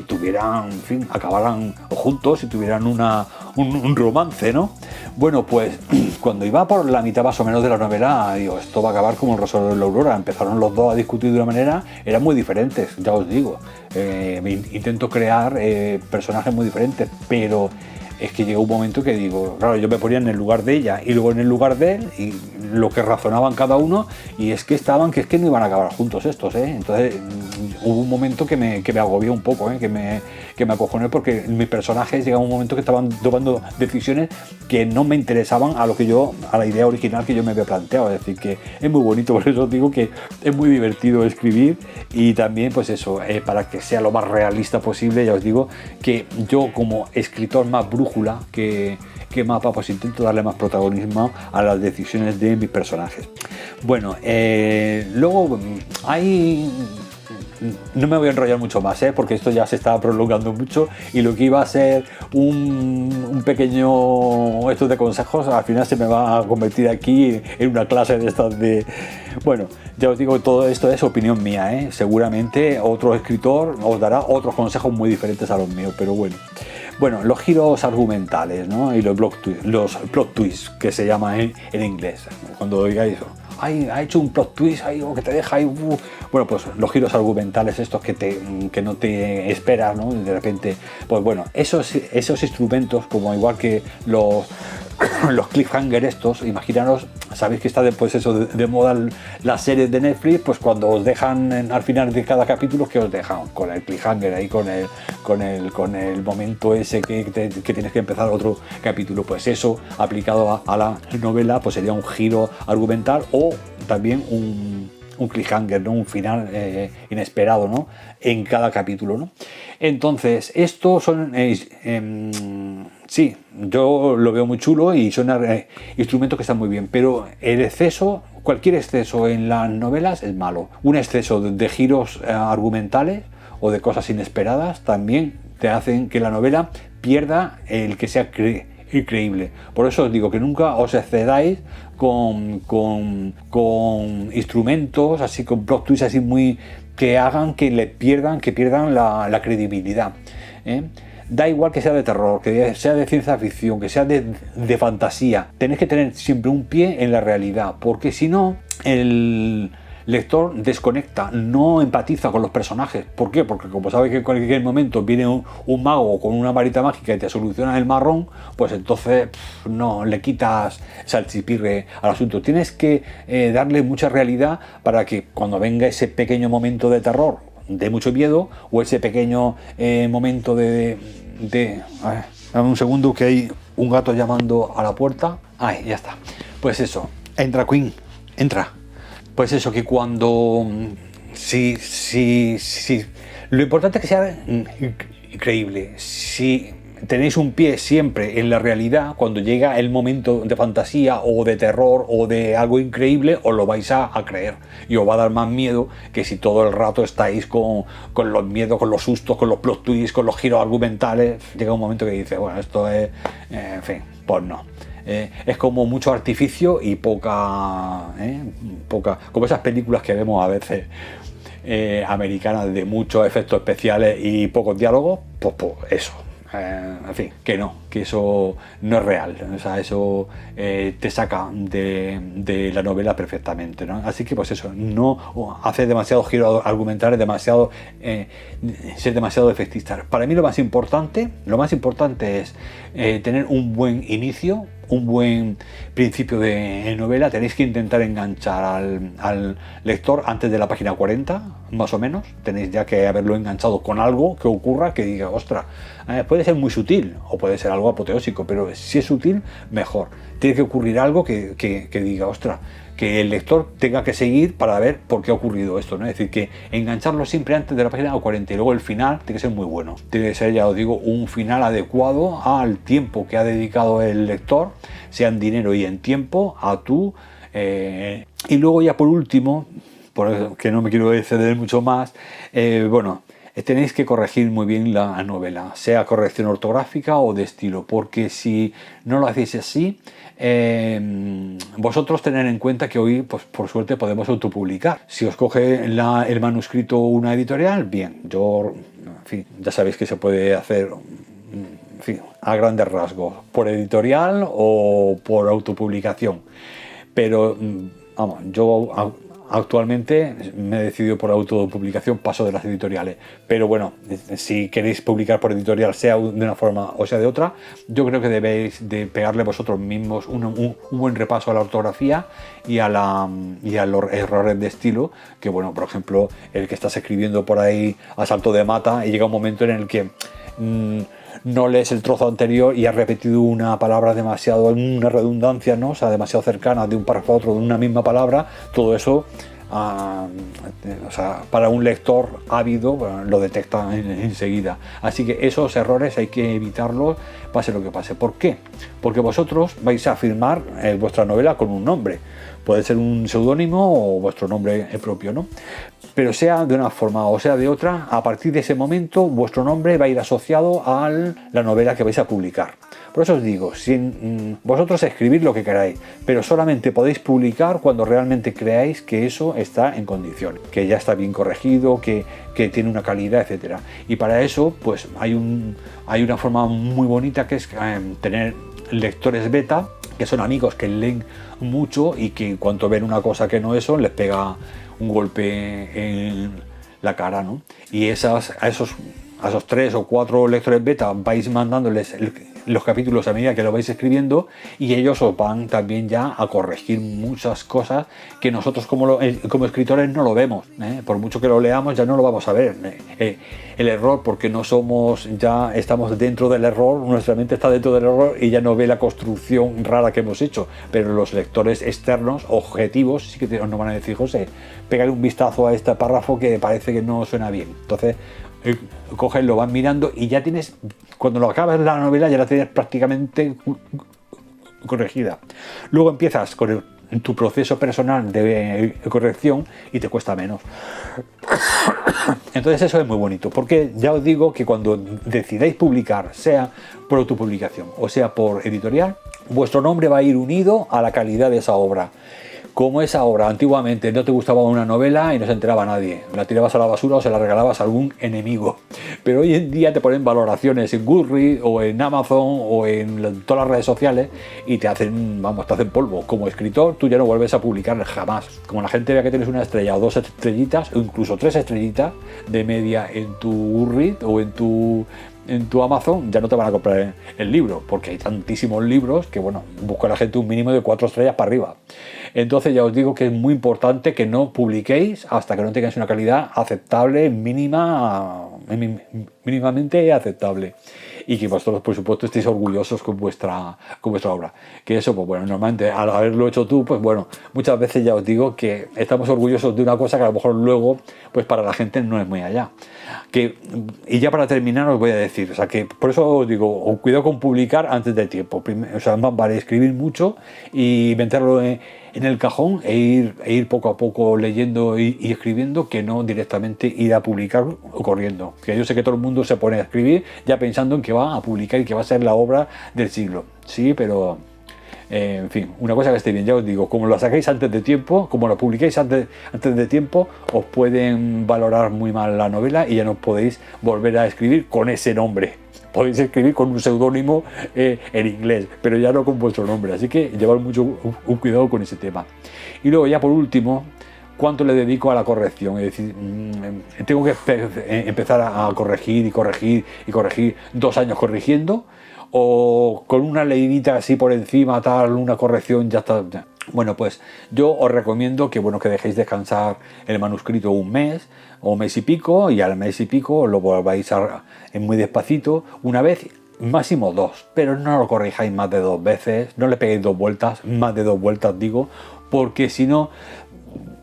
tuvieran, en fin, acabaran juntos y tuvieran un romance, ¿no? Bueno, pues cuando iba por la mitad más o menos de la novela, digo, esto va a acabar como el Rosario de la Aurora. Empezaron los dos a discutir de una manera, eran muy diferentes, ya os digo. Intento crear personajes muy diferentes, pero es que llegó un momento que digo, claro, yo me ponía en el lugar de ella y luego en el lugar de él, y lo que razonaban cada uno, y es que es que no iban a acabar juntos estos, ¿eh? Entonces hubo un momento que me agobió un poco, que me acojoné, porque mis personajes llegaba un momento que estaban tomando decisiones que no me interesaban a la idea original que yo me había planteado. Es decir, que es muy bonito, por eso os digo que es muy divertido escribir, y también pues eso, para que sea lo más realista posible. Ya os digo que yo, como escritor más brújula que mapa, pues intento darle más protagonismo a las decisiones de mis personajes. Bueno, luego hay... No me voy a enrollar mucho más, porque esto ya se está prolongando mucho, y lo que iba a ser un pequeño esto de consejos, al final se me va a convertir aquí en una clase de estas de... Bueno, ya os digo, todo esto es opinión mía, seguramente otro escritor os dará otros consejos muy diferentes a los míos, pero bueno. Bueno, los giros argumentales, ¿no? Y los plot twists, que se llama en inglés. Cuando digáis, ha hecho un plot twist o que te deja ahí... Bueno, pues los giros argumentales estos que no te esperas, ¿no? De repente, pues bueno, esos instrumentos, como igual que los cliffhanger estos, imaginaros, sabéis que está después eso de moda las series de Netflix, pues cuando os dejan al final de cada capítulo, que os dejan con el cliffhanger ahí, con el momento ese que tienes que empezar otro capítulo. Pues eso aplicado a la novela, pues sería un giro argumental, o también un cliffhanger, ¿no? Un final inesperado, ¿no? En cada capítulo, ¿no? Entonces, estos son... sí, yo lo veo muy chulo y son instrumentos que están muy bien, pero cualquier exceso en las novelas es malo. Un exceso de giros argumentales o de cosas inesperadas también te hacen que la novela pierda el que sea increíble. Por eso os digo que nunca os excedáis con instrumentos así, con plot twists así muy que hagan que pierdan la credibilidad, Da igual que sea de terror, que sea de ciencia ficción, que sea de fantasía. Tenéis que tener siempre un pie en la realidad, porque si no, el lector desconecta, no empatiza con los personajes. ¿Por qué? Porque como sabes que en cualquier momento viene un mago con una varita mágica y te soluciona el marrón, pues entonces no le quitas salchipirre al asunto. Tienes que darle mucha realidad para que cuando venga ese pequeño momento de terror, de mucho miedo, o ese pequeño momento de a ver, dame un segundo que hay un gato llamando a la puerta. Ay, ya está. Pues eso, entra Queen, entra. Pues eso, que cuando sí, lo importante es que sea increíble. Si tenéis un pie siempre en la realidad, cuando llega el momento de fantasía o de terror o de algo increíble, os lo vais a creer y os va a dar más miedo que si todo el rato estáis con los miedos, con los sustos, con los plot twists, con los giros argumentales. Llega un momento que dices, bueno, esto es, en fin, pues no. Es como mucho artificio y poca, como esas películas que vemos a veces americanas de muchos efectos especiales y pocos diálogos, pues eso. En fin, que eso no es real, o sea, eso te saca de la novela perfectamente, ¿no? Así que pues eso, no hacer demasiados giros argumentales, ser demasiado efectista. Para mí lo más importante es tener un buen inicio, un buen principio de novela. Tenéis que intentar enganchar al lector antes de la página 40, más o menos. Tenéis ya que haberlo enganchado con algo que ocurra, que diga, ostras, puede ser muy sutil o puede ser algo apoteósico, pero si es sutil, mejor. Tiene que ocurrir algo que diga, ostras, que el lector tenga que seguir para ver por qué ha ocurrido esto, ¿no? Es decir, que engancharlo siempre antes de la página 40 y luego el final tiene que ser muy bueno. Tiene que ser, ya os digo, un final adecuado al tiempo que ha dedicado el lector, sea en dinero y en tiempo, a tú. Y luego ya por último, que no me quiero exceder mucho más, tenéis que corregir muy bien la novela, sea corrección ortográfica o de estilo, porque si no lo hacéis así, vosotros tener en cuenta que hoy, pues por suerte, podemos autopublicar. Si os coge el manuscrito una editorial, bien, en fin, ya sabéis que se puede hacer, en fin, a grandes rasgos, por editorial o por autopublicación. Pero, vamos, yo actualmente me he decidido por autopublicación, paso de las editoriales. Pero bueno, si queréis publicar por editorial, sea de una forma o sea de otra, yo creo que debéis de pegarle vosotros mismos un buen repaso a la ortografía y a los errores de estilo, que bueno, por ejemplo, el que estás escribiendo por ahí a salto de mata y llega un momento en el que no lees el trozo anterior y has repetido una palabra demasiado, una redundancia, ¿no? O sea, demasiado cercana de un párrafo a otro de una misma palabra. Todo eso, o sea, para un lector ávido, bueno, lo detecta enseguida. Así que esos errores hay que evitarlos, pase lo que pase. ¿Por qué? Porque vosotros vais a firmar vuestra novela con un nombre. Puede ser un seudónimo o vuestro nombre propio, ¿no? Pero sea de una forma o sea de otra, a partir de ese momento vuestro nombre va a ir asociado a la novela que vais a publicar. Por eso os digo, vosotros escribid lo que queráis, pero solamente podéis publicar cuando realmente creáis que eso está en condiciones, que ya está bien corregido, que tiene una calidad, etcétera. Y para eso, pues hay una forma muy bonita que es tener lectores beta, que son amigos que leen mucho y que en cuanto ven una cosa que no es eso, les pega un golpe en la cara, ¿no? Y a esos 3 o 4 lectores beta vais mandándoles los capítulos a medida que lo vais escribiendo y ellos os van también ya a corregir muchas cosas que nosotros como escritores no lo vemos, ¿eh? Por mucho que lo leamos ya no lo vamos a ver, el error, porque estamos dentro del error, nuestra mente está dentro del error y ya no ve la construcción rara que hemos hecho, pero los lectores externos, objetivos, sí que nos van a decir, José, pégale un vistazo a este párrafo que parece que no suena bien. Entonces cogen, lo van mirando y ya tienes, cuando lo acabas la novela ya la tienes prácticamente corregida. Luego empiezas con tu proceso personal de corrección y te cuesta menos. Entonces eso es muy bonito, porque ya os digo que cuando decidáis publicar, sea por autopublicación o sea por editorial, vuestro nombre va a ir unido a la calidad de esa obra. Como esa obra antiguamente no te gustaba una novela y no se enteraba nadie, la tirabas a la basura o se la regalabas a algún enemigo, pero hoy en día te ponen valoraciones en Goodreads o en Amazon o en todas las redes sociales y te hacen polvo. Como escritor tú ya no vuelves a publicar jamás. Como la gente vea que tienes una estrella o 2 estrellitas o incluso 3 estrellitas de media en tu Goodreads o en tu en tu Amazon, ya no te van a comprar el libro, porque hay tantísimos libros que, bueno, busca la gente un mínimo de 4 estrellas para arriba. Entonces ya os digo que es muy importante que no publiquéis hasta que no tengáis una calidad aceptable, mínimamente aceptable, y que vosotros, por supuesto, estéis orgullosos con vuestra obra. Que eso, pues bueno, normalmente al haberlo hecho tú, pues bueno, muchas veces ya os digo que estamos orgullosos de una cosa que a lo mejor luego, pues para la gente no es muy allá. Y ya para terminar os voy a decir, o sea, que por eso os digo, cuidado con publicar antes de tiempo. O sea, más vale escribir mucho y meterlo en el cajón e ir poco a poco leyendo y escribiendo, que no directamente ir a publicar o corriendo. Que yo sé que todo el mundo se pone a escribir ya pensando en que va a publicar y que va a ser la obra del siglo. Sí, pero en fin, una cosa que esté bien, ya os digo, como lo sacáis antes de tiempo, como lo publiquéis antes de tiempo, os pueden valorar muy mal la novela y ya no podéis volver a escribir con ese nombre. Podéis escribir con un seudónimo en inglés, pero ya no con vuestro nombre, así que llevad mucho un cuidado con ese tema. Y luego ya por último, ¿cuánto le dedico a la corrección? Es decir, tengo que empezar a corregir y corregir y corregir 2 años corrigiendo, o con una leidita así por encima, tal, una corrección, ya está. Bueno, pues yo os recomiendo que, bueno, que dejéis descansar el manuscrito un mes o mes y pico, y al mes y pico lo volváis muy despacito, una vez, máximo 2, pero no lo corrijáis más de 2 veces, no le peguéis 2 vueltas, más de 2 vueltas digo, porque si no,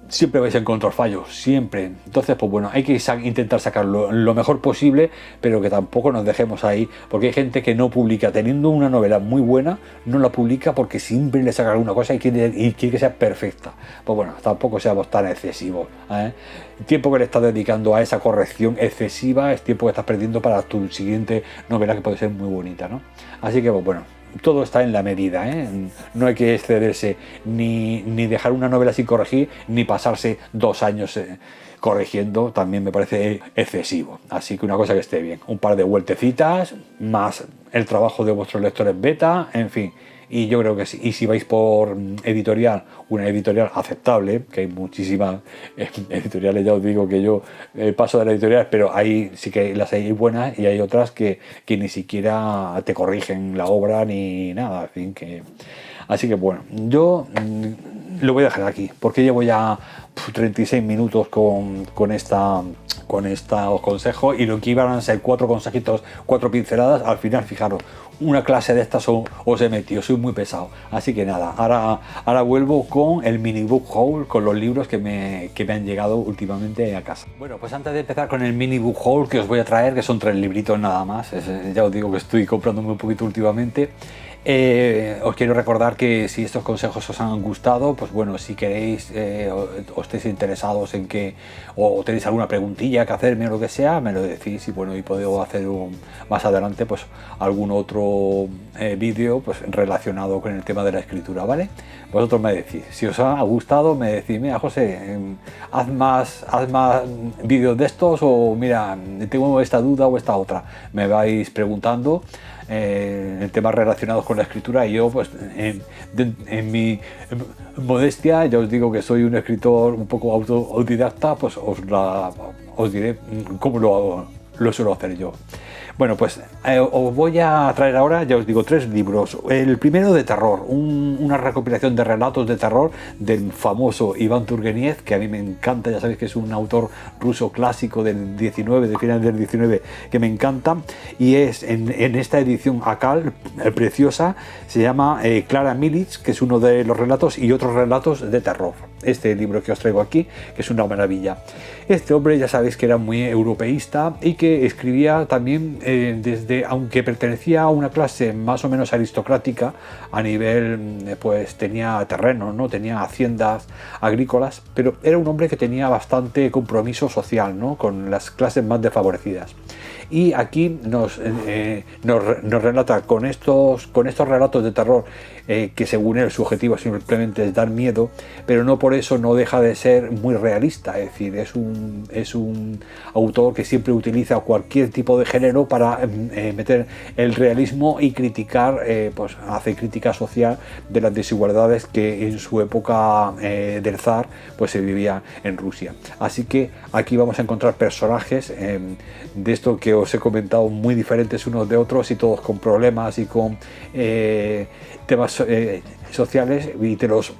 siempre vais a encontrar fallos, siempre. Entonces, pues bueno, hay que intentar sacarlo lo mejor posible, pero que tampoco nos dejemos ahí, porque hay gente que no publica, teniendo una novela muy buena, no la publica porque siempre le saca alguna cosa y quiere que sea perfecta. Pues bueno, tampoco seamos tan excesivos, ¿eh? El tiempo que le estás dedicando a esa corrección excesiva es tiempo que estás perdiendo para tu siguiente novela, que puede ser muy bonita, ¿no? Así que, pues bueno, todo está en la medida, ¿eh? No hay que excederse, ni dejar una novela sin corregir, ni pasarse 2 años corrigiendo, también me parece excesivo. Así que una cosa que esté bien, un par de vueltecitas, más el trabajo de vuestros lectores beta, en fin. Y yo creo que sí. Y si vais por editorial, una editorial aceptable, que hay muchísimas editoriales, ya os digo que yo paso de las editoriales, pero ahí sí que las hay buenas, y hay otras que ni siquiera te corrigen la obra ni nada, en fin, que... Así que bueno, yo lo voy a dejar aquí, porque llevo ya 36 minutos con esta os consejos, y lo que iban a ser 4 consejitos, 4 pinceladas, al final, fijaros, una clase de estas os he metido, soy muy pesado. Así que nada, ahora vuelvo con el mini book haul, con los libros que me han llegado últimamente a casa. Bueno, pues antes de empezar con el mini book haul que os voy a traer, que son 3 libritos nada más, ya os digo que estoy comprándome un poquito últimamente. Os quiero recordar que si estos consejos os han gustado, pues bueno, si queréis o estéis interesados en que, o tenéis alguna preguntilla que hacerme o lo que sea, me lo decís, y bueno, y puedo hacer más adelante pues algún otro vídeo pues relacionado con el tema de la escritura, ¿vale? Vosotros me decís, si os ha gustado, me decís, mira José, haz más vídeos de estos, o mira, tengo esta duda o esta otra, me vais preguntando en temas relacionados con la escritura, y yo pues en mi modestia, ya os digo que soy un escritor un poco autodidacta, pues os diré cómo lo suelo hacer yo. Bueno, pues os voy a traer ahora, ya os digo, 3 libros. El primero de terror, una recopilación de relatos de terror del famoso Iván Turgeniev, que a mí me encanta, ya sabéis que es un autor ruso clásico del 19, de finales del 19, que me encanta, y es en esta edición Akal, preciosa, se llama Clara Milic, que es uno de los relatos, y otros relatos de terror. Este libro que os traigo aquí, que es una maravilla. Este hombre ya sabéis que era muy europeísta y que escribía también aunque pertenecía a una clase más o menos aristocrática a nivel, pues tenía terrenos, ¿no? Tenía haciendas agrícolas, pero era un hombre que tenía bastante compromiso social, ¿no? Con las clases más desfavorecidas. Y aquí nos relata con estos relatos de terror, que según él su objetivo simplemente es dar miedo, pero no por eso no deja de ser muy realista. Es decir, es un autor que siempre utiliza cualquier tipo de género para meter el realismo y criticar, pues hace crítica social de las desigualdades que en su época del zar pues se vivía en Rusia. Así que aquí vamos a encontrar personajes de esto que os he comentado muy diferentes unos de otros y todos con problemas y con temas sociales, y te los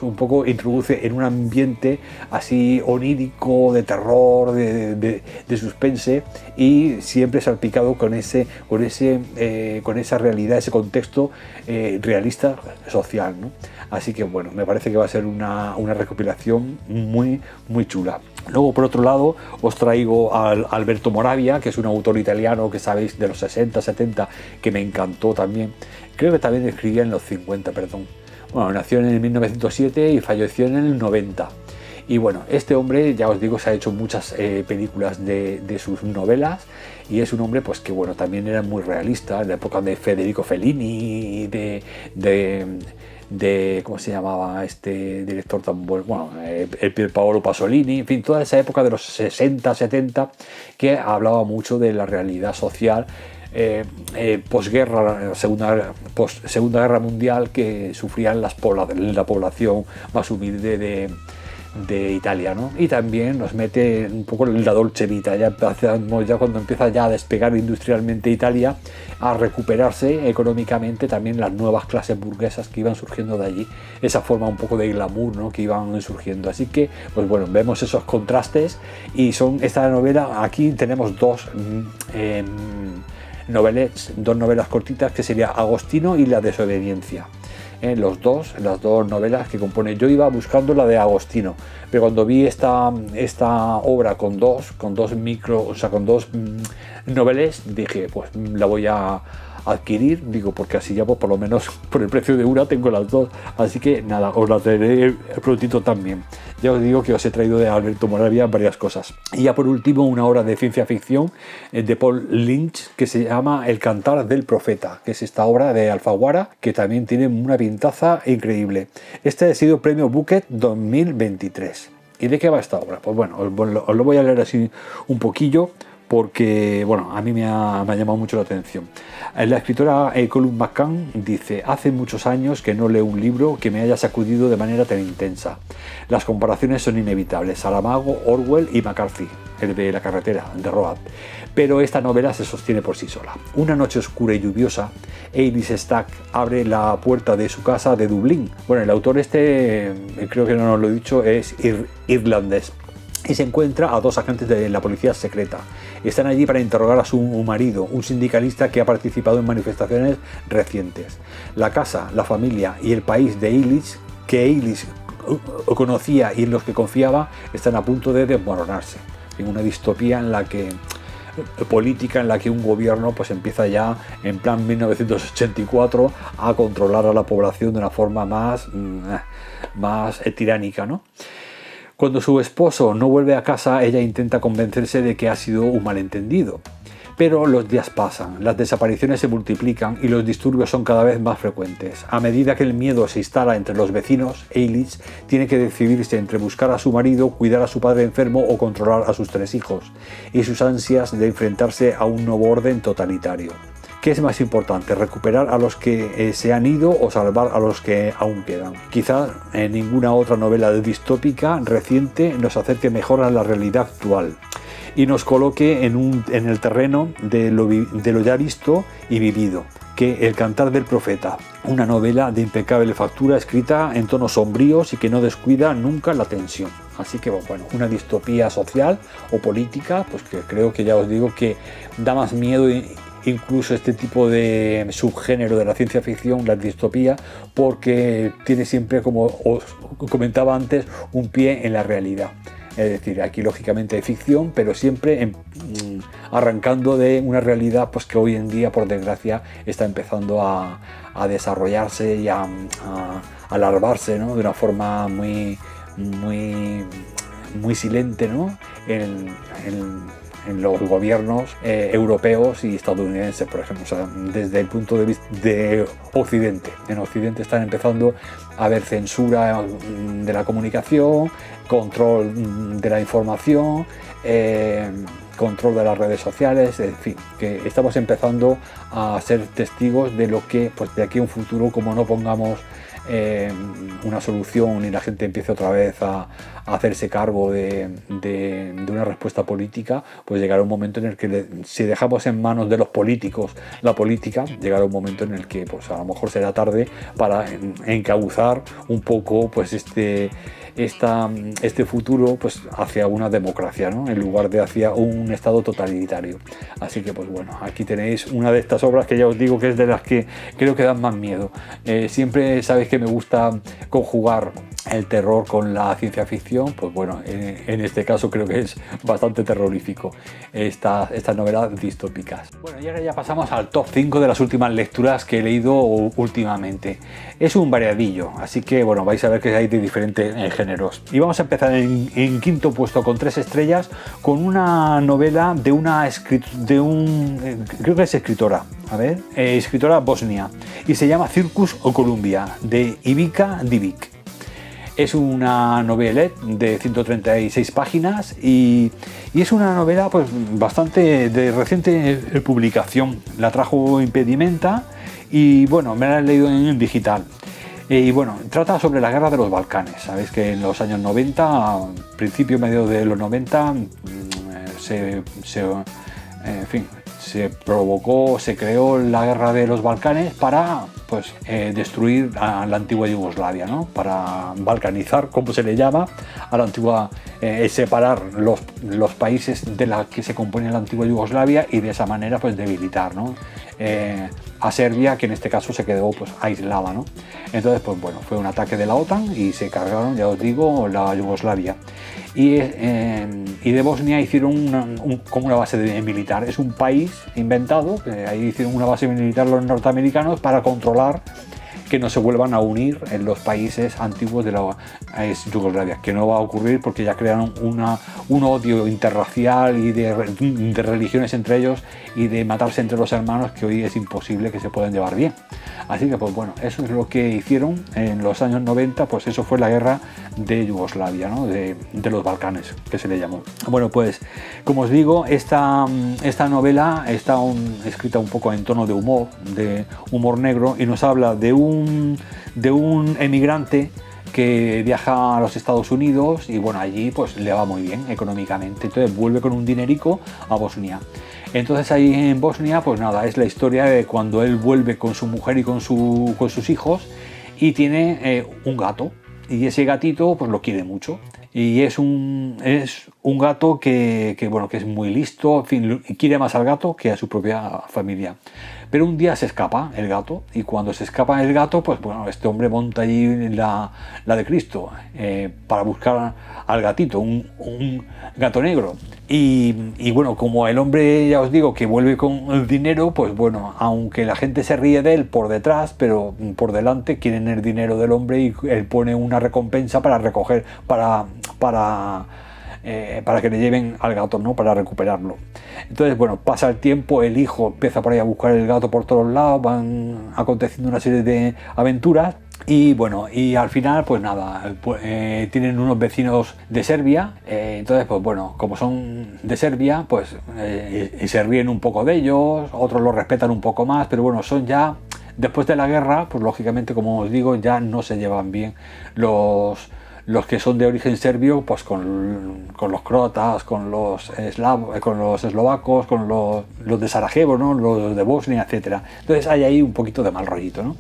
un poco introduce en un ambiente así onírico, de terror, de suspense, y siempre salpicado con esa realidad, ese contexto realista social, ¿no? Así que bueno, me parece que va a ser una recopilación muy chula. Luego, por otro lado, os traigo a Alberto Moravia, que es un autor italiano que sabéis de los 60, 70, que me encantó también. Creo que también escribía en los 50, perdón. Bueno, nació en el 1907 y falleció en el 90. Y bueno, este hombre, ya os digo, se ha hecho muchas películas de sus novelas, y es un hombre pues que bueno, también era muy realista, en la época de Federico Fellini, de ¿cómo se llamaba este director tan bueno? Bueno, el Pierpaolo Pasolini, en fin, toda esa época de los 60, 70, que hablaba mucho de la realidad social posguerra, Segunda Guerra Mundial, que sufrían la población más humilde de Italia, ¿no? Y también nos mete un poco en la Dolce Vita, ya cuando empieza ya a despegar industrialmente Italia, a recuperarse económicamente también las nuevas clases burguesas que iban surgiendo de allí, esa forma un poco de glamour, ¿no?, que iban surgiendo. Así que, pues bueno, vemos esos contrastes, y esta novela, aquí tenemos dos novelas cortitas, que sería Agostino y La desobediencia. Las dos novelas que compone. Yo iba buscando la de Agostino, pero cuando vi esta obra con dos novelas, dije, pues la voy a adquirir, digo, porque así ya pues, por lo menos por el precio de una tengo las dos. Así que nada, os la traeré prontito también. Ya os digo que os he traído de Alberto Moravia varias cosas. Y ya por último, una obra de ciencia ficción de Paul Lynch, que se llama El cantar del profeta, que es esta obra de Alfaguara, que también tiene una pintaza increíble. Este ha sido premio Booker 2023. ¿Y de qué va esta obra? Pues bueno, os lo voy a leer así un poquillo, porque bueno, a mí me ha llamado mucho la atención. La escritora Colum McCann dice: hace muchos años que no leo un libro que me haya sacudido de manera tan intensa. Las comparaciones son inevitables: Saramago, Orwell y McCarthy, el de La carretera, de Road. Pero esta novela se sostiene por sí sola. Una noche oscura y lluviosa, Ailís Stack abre la puerta de su casa de Dublín. Bueno, el autor creo que no nos lo he dicho, es irlandés, y se encuentra a dos agentes de la policía secreta. Están allí para interrogar a su marido, un sindicalista que ha participado en manifestaciones recientes. La casa, la familia y el país de Ailís, que Ailís conocía y en los que confiaba, están a punto de desmoronarse. En una distopía política en la que un gobierno pues empieza ya en plan 1984 a controlar a la población de una forma más tiránica, ¿no? Cuando su esposo no vuelve a casa, ella intenta convencerse de que ha sido un malentendido. Pero los días pasan, las desapariciones se multiplican y los disturbios son cada vez más frecuentes. A medida que el miedo se instala entre los vecinos, Ailís tiene que decidirse entre buscar a su marido, cuidar a su padre enfermo o controlar a sus 3 hijos, y sus ansias de enfrentarse a un nuevo orden totalitario. ¿Qué es más importante, recuperar a los que se han ido o salvar a los que aún quedan? Quizá ninguna otra novela distópica reciente nos acerque mejor a la realidad actual y nos coloque en el terreno de lo ya visto y vivido, que El cantar del profeta, una novela de impecable factura escrita en tonos sombríos y que no descuida nunca la tensión. Así que bueno, una distopía social o política, pues que creo que ya os digo que da más miedo incluso este tipo de subgénero de la ciencia ficción, la distopía, porque tiene siempre, como os comentaba antes, un pie en la realidad. Es decir, aquí lógicamente hay ficción, pero siempre arrancando de una realidad pues que hoy en día, por desgracia, está empezando a desarrollarse y a larvarse, ¿no?, de una forma muy silente, ¿no?, en los gobiernos europeos y estadounidenses, por ejemplo. O sea, desde el punto de vista de Occidente. En Occidente están empezando a haber censura de la comunicación, control de la información, control de las redes sociales, en fin, que estamos empezando a ser testigos de lo que, pues de aquí a un futuro, como no pongamos una solución y la gente empiece otra vez a hacerse cargo de una respuesta política, pues llegará un momento en el que si dejamos en manos de los políticos la política, llegará un momento en el que pues a lo mejor será tarde para encauzar un poco pues este futuro pues hacia una democracia, ¿no? En lugar de hacia un estado totalitario. Así que pues bueno, aquí tenéis una de estas obras que ya os digo que es de las que creo que dan más miedo. Siempre sabéis que me gusta conjugar el terror con la ciencia ficción, pues bueno, en este caso creo que es bastante terrorífico estas novelas distópicas. Bueno, y ahora ya pasamos al top 5 de las últimas lecturas que he leído últimamente. Es un variadillo, así que bueno, vais a ver que hay de diferentes géneros. Y vamos a empezar en quinto puesto con 3 estrellas, con una novela de creo que es escritora, escritora bosnia, y se llama Circus o Columbia, de Ivica Divic. Es una novelette de 136 páginas y es una novela pues bastante de reciente publicación. La trajo Impedimenta y bueno, me la he leído en digital. Y bueno, trata sobre la guerra de los Balcanes. Sabéis que en los años 90, principio medio de los 90, se creó la guerra de los Balcanes para pues, destruir a la antigua Yugoslavia, ¿no? Para balcanizar, como se le llama, a la antigua, separar los países de la que se compone la antigua Yugoslavia y de esa manera pues debilitar, ¿no? A Serbia, que en este caso se quedó pues aislada, ¿no? Entonces pues bueno, fue un ataque de la OTAN y se cargaron, ya os digo, la Yugoslavia. Y de Bosnia hicieron como una base militar. Es un país inventado, ahí hicieron una base militar los norteamericanos para controlar que no se vuelvan a unir en los países antiguos de la Yugoslavia, que no va a ocurrir porque ya crearon un odio interracial y de religiones entre ellos y de matarse entre los hermanos que hoy es imposible que se puedan llevar bien. Así que pues bueno, eso es lo que hicieron en los años 90, pues eso fue la guerra de Yugoslavia, ¿no? de los Balcanes, que se le llamó. Bueno, pues como os digo, esta novela está escrita un poco en tono de humor negro, y nos habla de un emigrante que viaja a los Estados Unidos y bueno, allí pues le va muy bien económicamente, entonces vuelve con un dinerico a Bosnia. Entonces ahí en Bosnia pues nada, es la historia de cuando él vuelve con su mujer y con sus hijos, y tiene un gato, y ese gatito pues lo quiere mucho. Y es un gato que es muy listo, en fin, quiere más al gato que a su propia familia. Pero un día se escapa el gato, y cuando se escapa el gato, pues bueno, este hombre monta allí la de Cristo para buscar al gatito, un gato negro. Y bueno, como el hombre, ya os digo, que vuelve con el dinero, pues bueno, aunque la gente se ríe de él por detrás, pero por delante quieren el dinero del hombre, y él pone una recompensa para recoger, para que le lleven al gato, ¿no? Para recuperarlo. Entonces, bueno, pasa el tiempo, el hijo empieza por ahí a buscar el gato por todos lados, van aconteciendo una serie de aventuras. Y bueno, y al final pues nada, tienen unos vecinos de Serbia, entonces pues bueno, como son de Serbia pues se ríen un poco de ellos, otros los respetan un poco más, pero bueno, son ya, después de la guerra, pues lógicamente, como os digo, ya no se llevan bien los que son de origen serbio, pues con los croatas, con los eslovacos, con los de Sarajevo, ¿no? Los de Bosnia, etcétera. Entonces hay ahí un poquito de mal rollito, ¿no?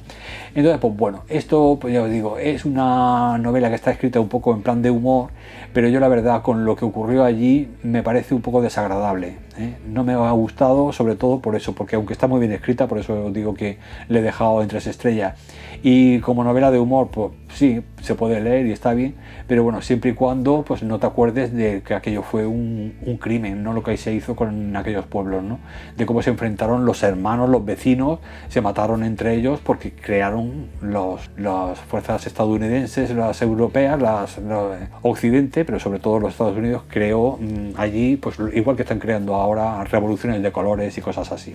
Entonces, pues bueno, esto, pues ya os digo, es una novela que está escrita un poco en plan de humor, pero yo la verdad con lo que ocurrió allí me parece un poco desagradable, ¿eh? No me ha gustado, sobre todo por eso, porque aunque está muy bien escrita, por eso os digo que le he dejado en 3 estrellas. Y como novela de humor, pues sí, se puede leer y está bien, pero bueno, siempre y cuando pues no te acuerdes de que aquello fue un crimen, ¿no? Lo que se hizo con aquellos pueblos, ¿no? De cómo se enfrentaron los hermanos, los vecinos, se mataron entre ellos porque crearon las fuerzas estadounidenses, las europeas, Occidente, pero sobre todo los Estados Unidos, creó allí, pues igual que están creando ahora revoluciones de colores y cosas así.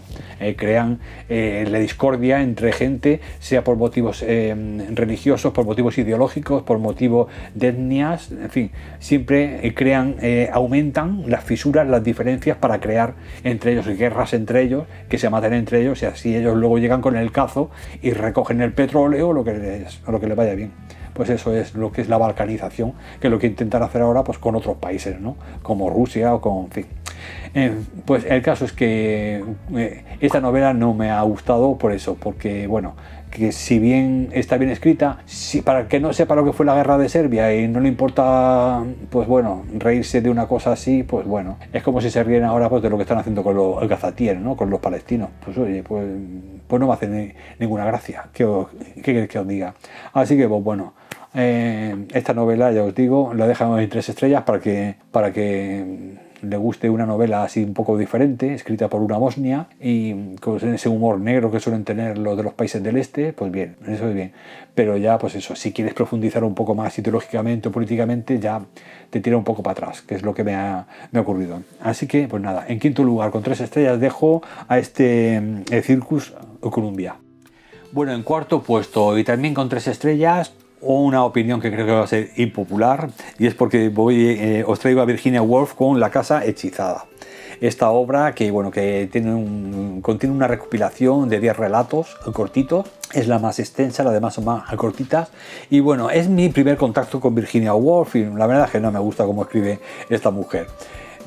Crean la discordia entre gente, sea por motivos religiosos, por motivos motivos ideológicos, por motivos de etnias, en fin, siempre aumentan las fisuras, las diferencias para crear entre ellos guerras entre ellos, que se maten entre ellos y así ellos luego llegan con el cazo y recogen el petróleo o lo que les vaya bien. Pues eso es lo que es la balcanización, que es lo que intentan hacer ahora pues con otros países, ¿no? Como Rusia o con... En fin. Pues el caso es que esta novela no me ha gustado por eso, porque bueno, que si bien está bien escrita, para el que no sepa lo que fue la guerra de Serbia y no le importa, pues bueno, reírse de una cosa así, pues bueno, es como si se ríen ahora pues de lo que están haciendo con los gazatíes, ¿no? Con los palestinos. Pues oye, pues no me hace ninguna gracia. ¿Qué queréis que os diga? Así que pues bueno, esta novela, ya os digo, la dejamos en 3 estrellas para que le guste una novela así un poco diferente, escrita por una bosnia y con ese humor negro que suelen tener los de los países del este, pues bien, eso es bien. Pero ya, pues eso, si quieres profundizar un poco más ideológicamente o políticamente, ya te tira un poco para atrás, que es lo que me ha ocurrido. Así que, pues nada, en quinto lugar, con 3 estrellas, dejo a este Circus Columbia. Bueno, en cuarto puesto, y también con 3 estrellas, una opinión que creo que va a ser impopular, y es porque os traigo a Virginia Woolf con La casa hechizada. Esta obra que, bueno, que contiene una recopilación de 10 relatos cortitos, es la más extensa, las demás son más cortitas, y bueno, es mi primer contacto con Virginia Woolf y la verdad es que no me gusta cómo escribe esta mujer.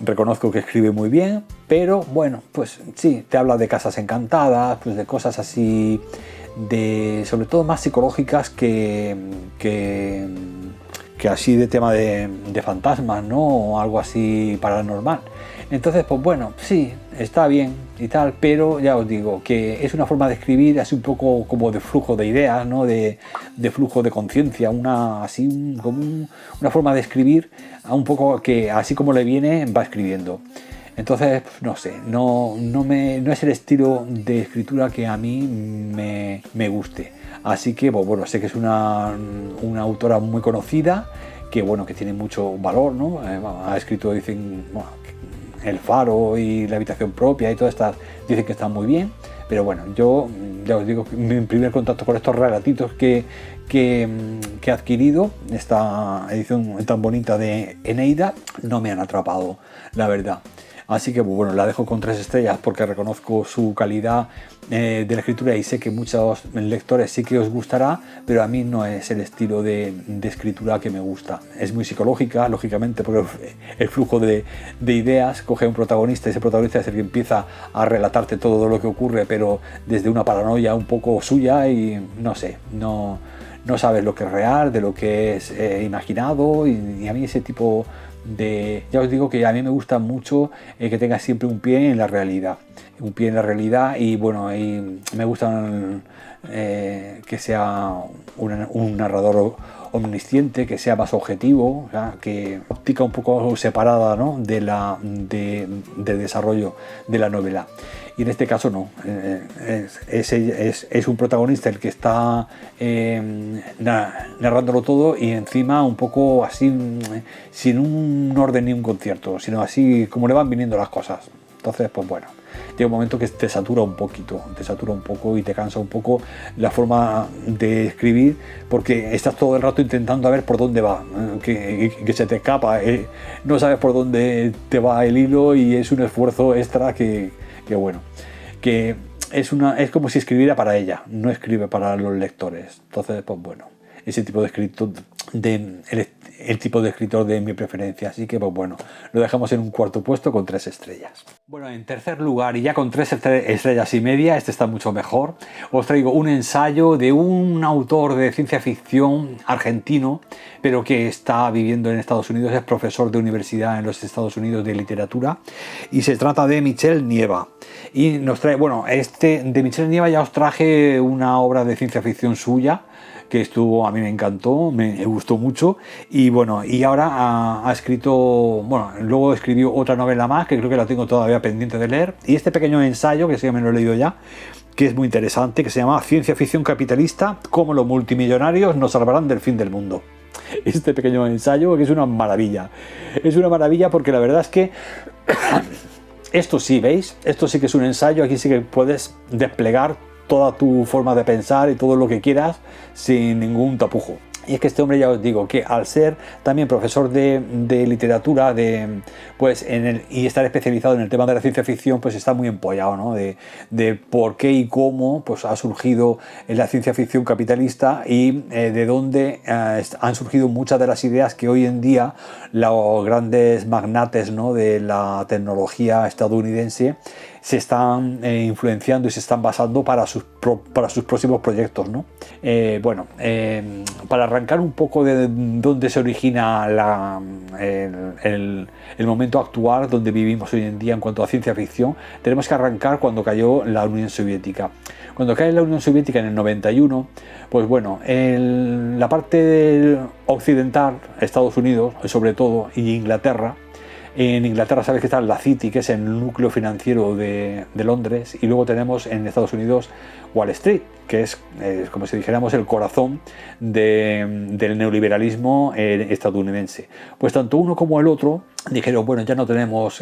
Reconozco que escribe muy bien, pero bueno, pues sí, te habla de casas encantadas, pues de cosas así, sobre todo más psicológicas que así de tema de fantasmas, ¿no? O algo así paranormal. Entonces, pues bueno, sí, está bien y tal, pero ya os digo que es una forma de escribir así un poco como de flujo de ideas, ¿no? De flujo de conciencia, una forma de escribir un poco que así como le viene va escribiendo. Entonces, no sé, no es el estilo de escritura que a mí me guste. Así que, pues bueno, sé que es una autora muy conocida, que bueno, que tiene mucho valor, ¿no? Ha escrito, dicen, bueno, El Faro y La habitación propia y todas estas, dicen que están muy bien. Pero bueno, yo ya os digo que mi primer contacto con estos relatitos que he adquirido, esta edición tan bonita de Eneida, no me han atrapado, la verdad. Así que bueno, la dejo con 3 estrellas porque reconozco su calidad de la escritura y sé que muchos lectores sí que os gustará, pero a mí no es el estilo de escritura que me gusta. Es muy psicológica, lógicamente, porque el flujo de ideas coge a un protagonista y ese protagonista es el que empieza a relatarte todo lo que ocurre, pero desde una paranoia un poco suya y no sé, no sabes lo que es real, de lo que es imaginado y a mí ese tipo ya os digo que a mí me gusta mucho que tenga siempre un pie en la realidad, y bueno, y me gusta que sea un narrador omnisciente, que sea más objetivo, ¿ya? Que óptica un poco separada, ¿no? del desarrollo de la novela. Y en este caso no, es un protagonista el que está narrándolo todo y encima un poco así, sin un orden ni un concierto, sino así como le van viniendo las cosas. Entonces, pues bueno, llega un momento que te satura un poco y te cansa un poco la forma de escribir, porque estás todo el rato intentando ver por dónde va, que se te escapa, no sabes por dónde te va el hilo y es un esfuerzo extra que bueno, que es como si escribiera para ella, no escribe para los lectores. Entonces, pues bueno, ese tipo de escritor, el tipo de escritor de mi preferencia. Así que, pues bueno, lo dejamos en un cuarto puesto con 3 estrellas. Bueno, en tercer lugar, y ya con 3 estrellas y media, este está mucho mejor, os traigo un ensayo de un autor de ciencia ficción argentino, pero que está viviendo en Estados Unidos, es profesor de universidad en los Estados Unidos de literatura, y se trata de Michel Nieva. Y nos trae, bueno, de Michel Nieva ya os traje una obra de ciencia ficción suya, que a mí me encantó, me gustó mucho, y bueno, y ahora ha escrito, bueno, luego escribió otra novela más, que creo que la tengo todavía pendiente de leer, y este pequeño ensayo, que sí me lo he leído ya, que es muy interesante, que se llama Ciencia ficción capitalista, cómo los multimillonarios nos salvarán del fin del mundo. Este pequeño ensayo, que es una maravilla porque la verdad es que esto sí, ¿veis? Esto sí que es un ensayo, aquí sí que puedes desplegar toda tu forma de pensar y todo lo que quieras sin ningún tapujo. Y es que este hombre, ya os digo, que al ser también profesor de literatura pues y estar especializado en el tema de la ciencia ficción, pues está muy empollado, ¿no? De por qué y cómo pues, ha surgido la ciencia ficción capitalista y de dónde han surgido muchas de las ideas que hoy en día los grandes magnates, ¿no? De la tecnología estadounidense se están influenciando y se están basando para sus próximos proyectos, ¿no? Para arrancar un poco de dónde se origina el momento actual donde vivimos hoy en día en cuanto a ciencia ficción, tenemos que arrancar cuando cayó la Unión Soviética. Cuando cae la Unión Soviética en el 91, pues bueno, la parte occidental, Estados Unidos sobre todo, y Inglaterra. En Inglaterra sabes que está la City, que es el núcleo financiero de Londres, y luego tenemos en Estados Unidos Wall Street, que es como si dijéramos el corazón del neoliberalismo estadounidense. Pues tanto uno como el otro dijeron, bueno, ya no tenemos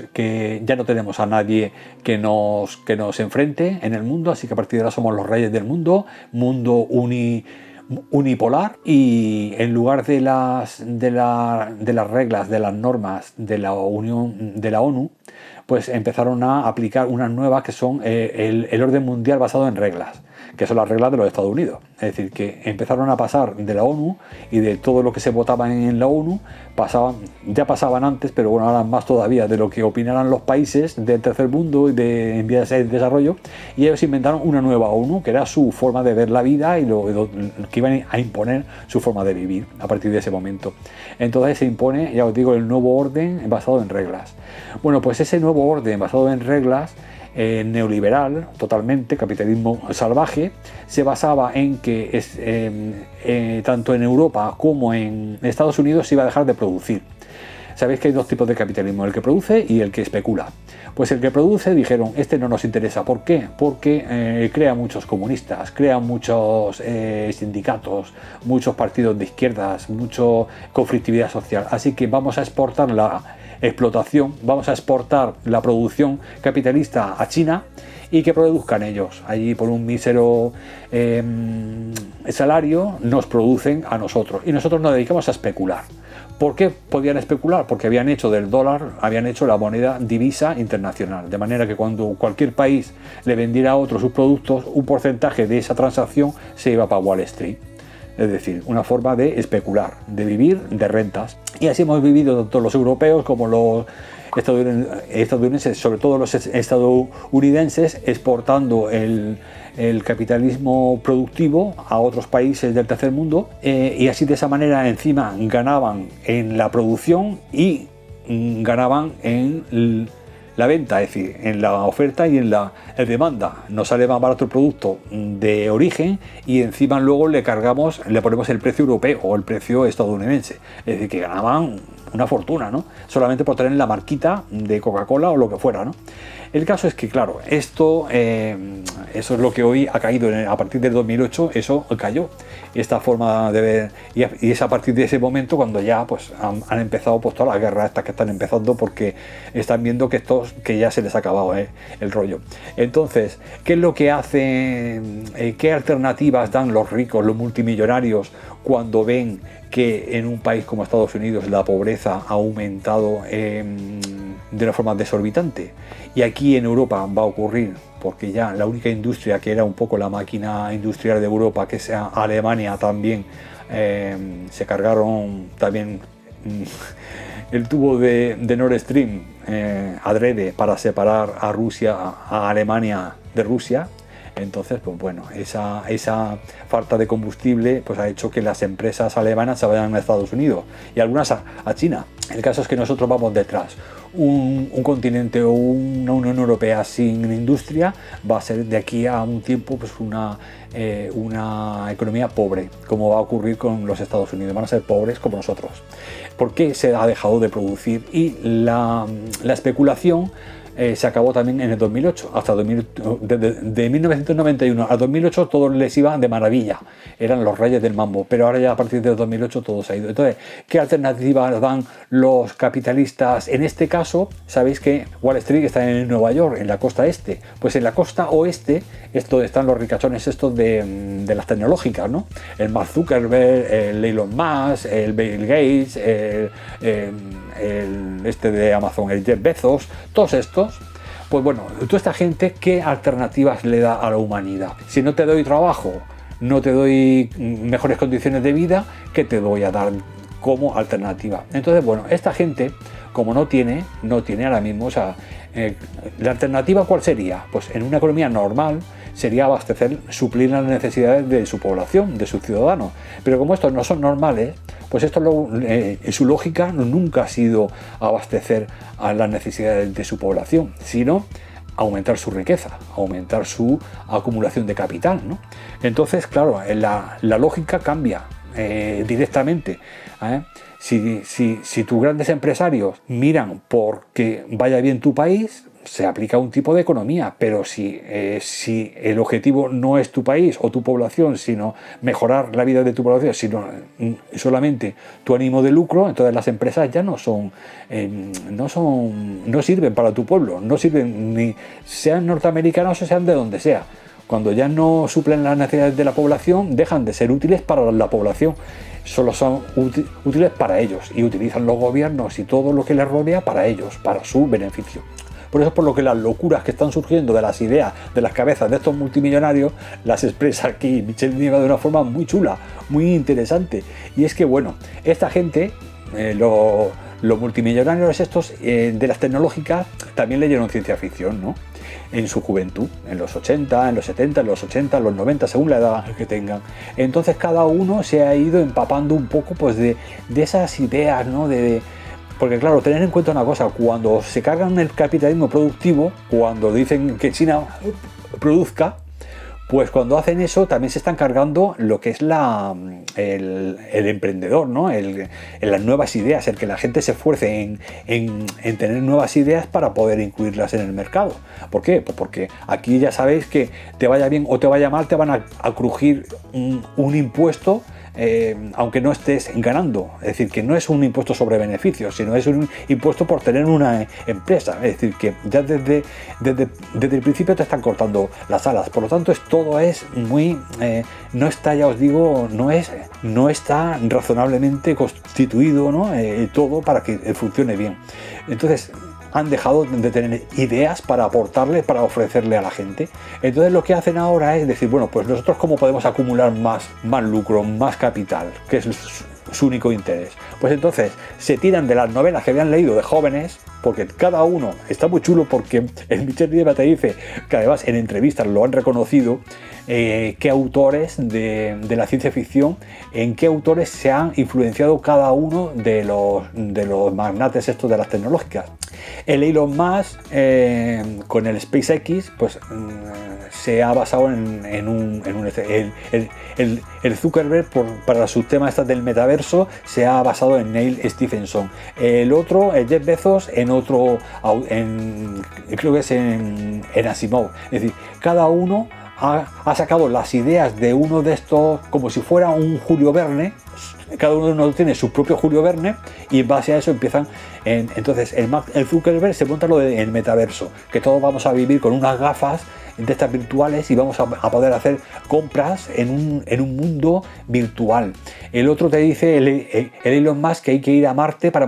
a nadie que nos enfrente en el mundo, así que a partir de ahora somos los reyes del mundo unipolar, y en lugar de las reglas, de las normas de la ONU, pues empezaron a aplicar unas nuevas que son el orden mundial basado en reglas, que son las reglas de los Estados Unidos. Es decir, que empezaron a pasar de la ONU y de todo lo que se votaba en la ONU, ya pasaban antes, pero bueno, ahora más todavía, de lo que opinaran los países del tercer mundo y en vías de desarrollo, y ellos inventaron una nueva ONU, que era su forma de ver la vida y lo que iban a imponer su forma de vivir a partir de ese momento. Entonces se impone, ya os digo, el nuevo orden basado en reglas. Bueno, pues ese nuevo orden basado en reglas neoliberal, totalmente, capitalismo salvaje, se basaba en que tanto en Europa como en Estados Unidos se iba a dejar de producir. Sabéis que hay dos tipos de capitalismo, el que produce y el que especula. Pues el que produce dijeron, este no nos interesa. ¿Por qué? Porque crea muchos comunistas, crea muchos sindicatos, muchos partidos de izquierdas, mucha conflictividad social. Así que vamos a exportar la explotación, vamos a exportar la producción capitalista a China y que produzcan ellos. Allí por un mísero salario nos producen a nosotros y nosotros nos dedicamos a especular. ¿Por qué podían especular? Porque habían hecho del dólar, habían hecho la moneda divisa internacional, de manera que cuando cualquier país le vendiera a otro sus productos, un porcentaje de esa transacción se iba para Wall Street. Es decir, una forma de especular, de vivir de rentas. Y así hemos vivido tanto los europeos como los estadounidenses, sobre todo los estadounidenses, exportando el capitalismo productivo a otros países del tercer mundo, y así de esa manera encima ganaban en la producción y ganaban en la venta, es decir, en la oferta y en la demanda. Nos sale más barato el producto de origen y encima luego le ponemos el precio europeo o el precio estadounidense. Es decir, que ganaban una fortuna, ¿no? Solamente por tener la marquita de Coca-Cola o lo que fuera, ¿no? El caso es que, claro, eso es lo que hoy ha caído. A partir del 2008 eso cayó, esta forma de ver, y es a partir de ese momento cuando ya pues han empezado pues todas las guerras estas que están empezando, porque están viendo que ya se les ha acabado el rollo. Entonces, ¿qué es lo que hacen? ¿Qué alternativas dan los ricos, los multimillonarios, cuando ven que en un país como Estados Unidos la pobreza ha aumentado de una forma desorbitante? Y aquí en Europa va a ocurrir, porque ya la única industria que era un poco la máquina industrial de Europa, que sea Alemania, también se cargaron también el tubo de Nord Stream adrede para separar a Rusia, a Alemania de Rusia. Entonces, pues bueno, esa falta de combustible pues ha hecho que las empresas alemanas se vayan a Estados Unidos y algunas a China. El caso es que nosotros vamos detrás. Un continente o una Unión Europea sin industria va a ser de aquí a un tiempo pues una economía pobre, como va a ocurrir con los Estados Unidos. Van a ser pobres como nosotros. ¿Por qué se ha dejado de producir? Y la especulación se acabó también en el 2008. Hasta de 1991 a 2008 todos les iban de maravilla, eran los reyes del mambo, pero ahora ya a partir de 2008 todo se ha ido. Entonces, ¿qué alternativas dan los capitalistas? En este caso, sabéis que Wall Street está en Nueva York, en la costa este. Pues en la costa oeste es donde están los ricachones estos de las tecnológicas, ¿no? El Mark Zuckerberg, el Elon Musk, el Bill Gates, el de Amazon, el Jeff Bezos, todos estos. Pues bueno, toda esta gente, ¿qué alternativas le da a la humanidad? Si no te doy trabajo, no te doy mejores condiciones de vida, ¿qué te voy a dar como alternativa? Entonces, bueno, esta gente, como no tiene ahora mismo, o sea, la alternativa ¿cuál sería? Pues en una economía normal sería abastecer, suplir las necesidades de su población, de sus ciudadanos. Pero como estos no son normales, pues esto su lógica nunca ha sido abastecer a las necesidades de su población, sino aumentar su riqueza, aumentar su acumulación de capital, ¿no? Entonces, claro, la lógica cambia directamente. Si tus grandes empresarios miran porque vaya bien tu país, se aplica un tipo de economía, pero si el objetivo no es tu país o tu población, sino mejorar la vida de tu población, sino solamente tu ánimo de lucro, entonces las empresas ya no sirven para tu pueblo, no sirven ni sean norteamericanos o sean de donde sea. Cuando ya no suplen las necesidades de la población, dejan de ser útiles para la población, solo son útiles para ellos y utilizan los gobiernos y todo lo que les rodea para ellos, para su beneficio. Por eso es por lo que las locuras que están surgiendo de las ideas, de las cabezas de estos multimillonarios, las expresa aquí Michel Nieva de una forma muy chula, muy interesante. Y es que, bueno, esta gente, los multimillonarios estos de las tecnológicas, también leyeron ciencia ficción, ¿no? En su juventud, en los 80, en los 70, en los 80, en los 90, según la edad que tengan. Entonces cada uno se ha ido empapando un poco pues, de esas ideas, ¿no? Porque claro, tener en cuenta una cosa, cuando se cargan el capitalismo productivo, cuando dicen que China produzca, pues cuando hacen eso también se están cargando lo que es el emprendedor, ¿no? Las nuevas ideas, el que la gente se esfuerce en tener nuevas ideas para poder incluirlas en el mercado. ¿Por qué? Pues porque aquí ya sabéis que te vaya bien o te vaya mal, te van a crujir un impuesto, aunque no estés ganando. Es decir, que no es un impuesto sobre beneficios, sino es un impuesto por tener una empresa. Es decir, que ya desde el principio te están cortando las alas. Por lo tanto, todo es muy... no está, ya os digo, no está razonablemente constituido, ¿no? Todo para que funcione bien. Entonces, han dejado de tener ideas para aportarle, para ofrecerle a la gente. Entonces lo que hacen ahora es decir, bueno, pues nosotros cómo podemos acumular más lucro, más capital, que es su único interés. Pues entonces se tiran de las novelas que habían leído de jóvenes, porque cada uno está muy chulo, porque el Michel Nieva te dice, que además en entrevistas lo han reconocido, qué autores de la ciencia ficción, en qué autores se han influenciado cada uno de los magnates estos de las tecnológicas. El Elon Musk con el SpaceX pues se ha basado el Zuckerberg para su tema del metaverso se ha basado en Neil Stephenson. El otro, el Jeff Bezos, creo que es en Asimov. Es decir, cada uno ha sacado las ideas de uno de estos como si fuera un Julio Verne. Cada uno tiene su propio Julio Verne y en base a eso empiezan. Entonces el Zuckerberg se monta lo del metaverso, que todos vamos a vivir con unas gafas de estas virtuales y vamos a poder hacer compras en un mundo virtual. El otro te dice, el Elon Musk, que hay que ir a Marte para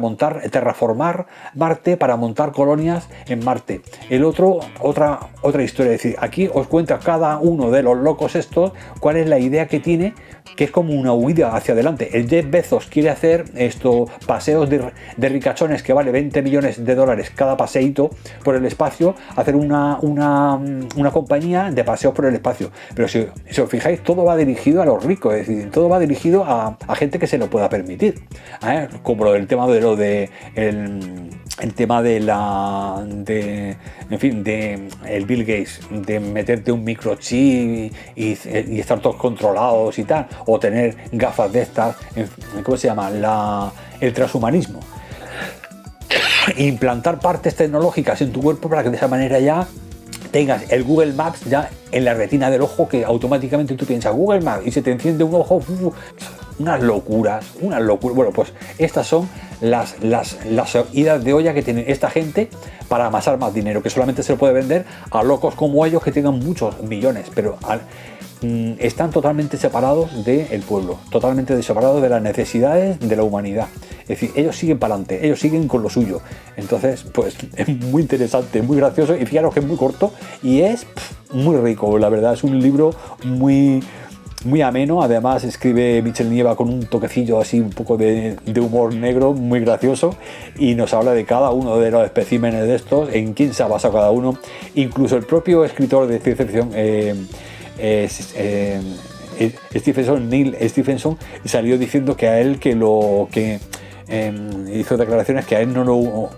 terraformar Marte, para montar colonias en Marte. El otro, otra historia, es decir, aquí os cuenta cada uno de los locos estos cuál es la idea que tiene, que es como una huida hacia adelante. El Jeff Bezos quiere hacer paseos de ricachones que vale 20 millones de dólares cada paseíto por el espacio, hacer una compañía de paseos por el espacio. Pero si os fijáis, todo va dirigido a los ricos, es decir, todo va dirigido a gente que se lo pueda permitir. Como el tema el tema de el Bill Gates, de meterte un microchip y estar todos controlados y tal, o tener gafas de estas, ¿cómo se llama? El transhumanismo. implantar partes tecnológicas en tu cuerpo para que de esa manera ya tengas el Google Maps ya en la retina del ojo, que automáticamente tú piensas Google Maps y se te enciende un ojo. Unas locuras. Bueno, pues estas son las idas de olla que tiene esta gente para amasar más dinero, que solamente se lo puede vender a locos como ellos que tengan muchos millones, pero están totalmente separados del pueblo, totalmente separados de las necesidades de la humanidad. Es decir, ellos siguen para adelante, ellos siguen con lo suyo. Entonces, pues es muy interesante, muy gracioso, y fijaros que es muy corto y es muy rico, la verdad. Es un libro muy ameno. Además escribe Michel Nieva con un toquecillo así, un poco de humor negro, muy gracioso, y nos habla de cada uno de los especímenes de estos, en quién se ha basado cada uno. Incluso el propio escritor de ciencia ficción, Neil Stephenson, salió diciendo que a él hizo declaraciones que a él no lo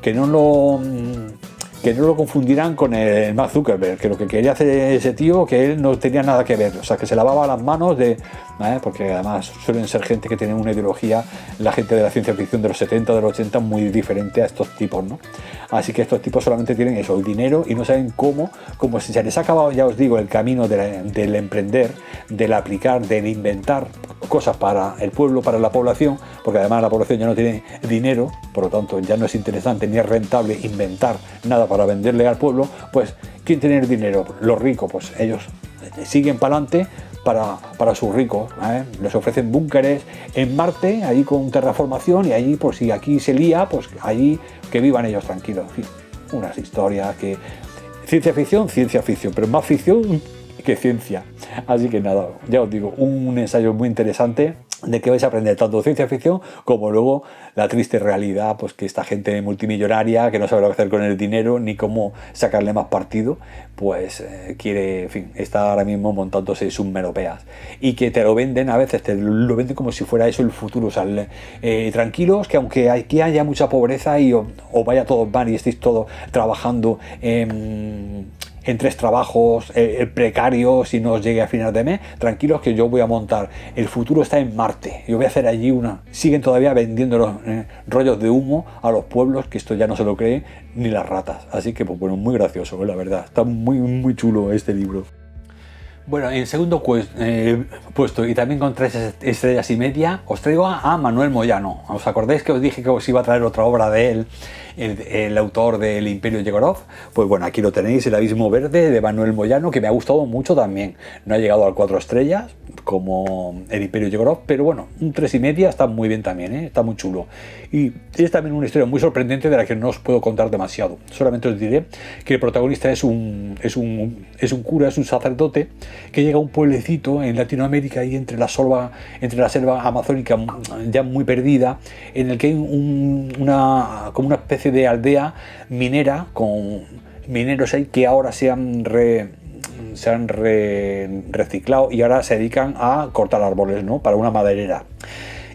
confundieran con el Mark Zuckerberg, que lo que quería hacer ese tío, que él no tenía nada que ver, o sea, que se lavaba las manos porque además suelen ser gente que tiene una ideología, la gente de la ciencia ficción de los 70, de los 80, muy diferente a estos tipos, ¿no? Así que estos tipos solamente tienen eso, el dinero, y no saben cómo si se les ha acabado, ya os digo, el camino del emprender, del aplicar, del inventar cosas para el pueblo, para la población, porque además la población ya no tiene dinero, por lo tanto ya no es interesante ni es rentable inventar nada para venderle al pueblo. Pues ¿quién tiene el dinero? Los ricos. Pues ellos siguen para adelante para sus ricos, les ofrecen búnkeres en Marte, ahí con terraformación, y allí, por si aquí se lía, pues allí que vivan ellos tranquilos. En fin, unas historias que ciencia ficción, pero más ficción que ciencia. Así que nada, ya os digo, un ensayo muy interesante, de que vais a aprender tanto ciencia ficción como luego la triste realidad, pues que esta gente multimillonaria que no sabe lo que hacer con el dinero ni cómo sacarle más partido, pues quiere, en fin, está ahora mismo montándose sus meropeas, y que te lo venden, a veces te lo venden como si fuera eso el futuro. O sea, tranquilos, que aunque aquí haya mucha pobreza y os vaya todo mal y estéis todos trabajando en 3 trabajos precarios y no os llegue a final de mes, tranquilos, que yo voy a montar, el futuro está en Marte, yo voy a hacer allí siguen todavía vendiendo los rollos de humo a los pueblos, que esto ya no se lo creen ni las ratas. Así que pues bueno, muy gracioso, la verdad, está muy chulo este libro. Bueno, en segundo puesto, y también con 3 estrellas y media, os traigo a Manuel Moyano. ¿Os acordáis que os dije que os iba a traer otra obra de él, el autor del Imperio Yegorov? Pues bueno, aquí lo tenéis, El Abismo Verde, de Manuel Moyano, que me ha gustado mucho también. No ha llegado al 4 estrellas como el Imperio Yegorov, pero bueno, un 3 y media está muy bien también, está muy chulo. Y es también una historia muy sorprendente de la que no os puedo contar demasiado. Solamente os diré que el protagonista es un cura, es un sacerdote que llega a un pueblecito en Latinoamérica, y entre la selva amazónica ya muy perdida, en el que hay como una especie de aldea minera con mineros ahí que ahora se han reciclado y ahora se dedican a cortar árboles, ¿no?, para una maderera.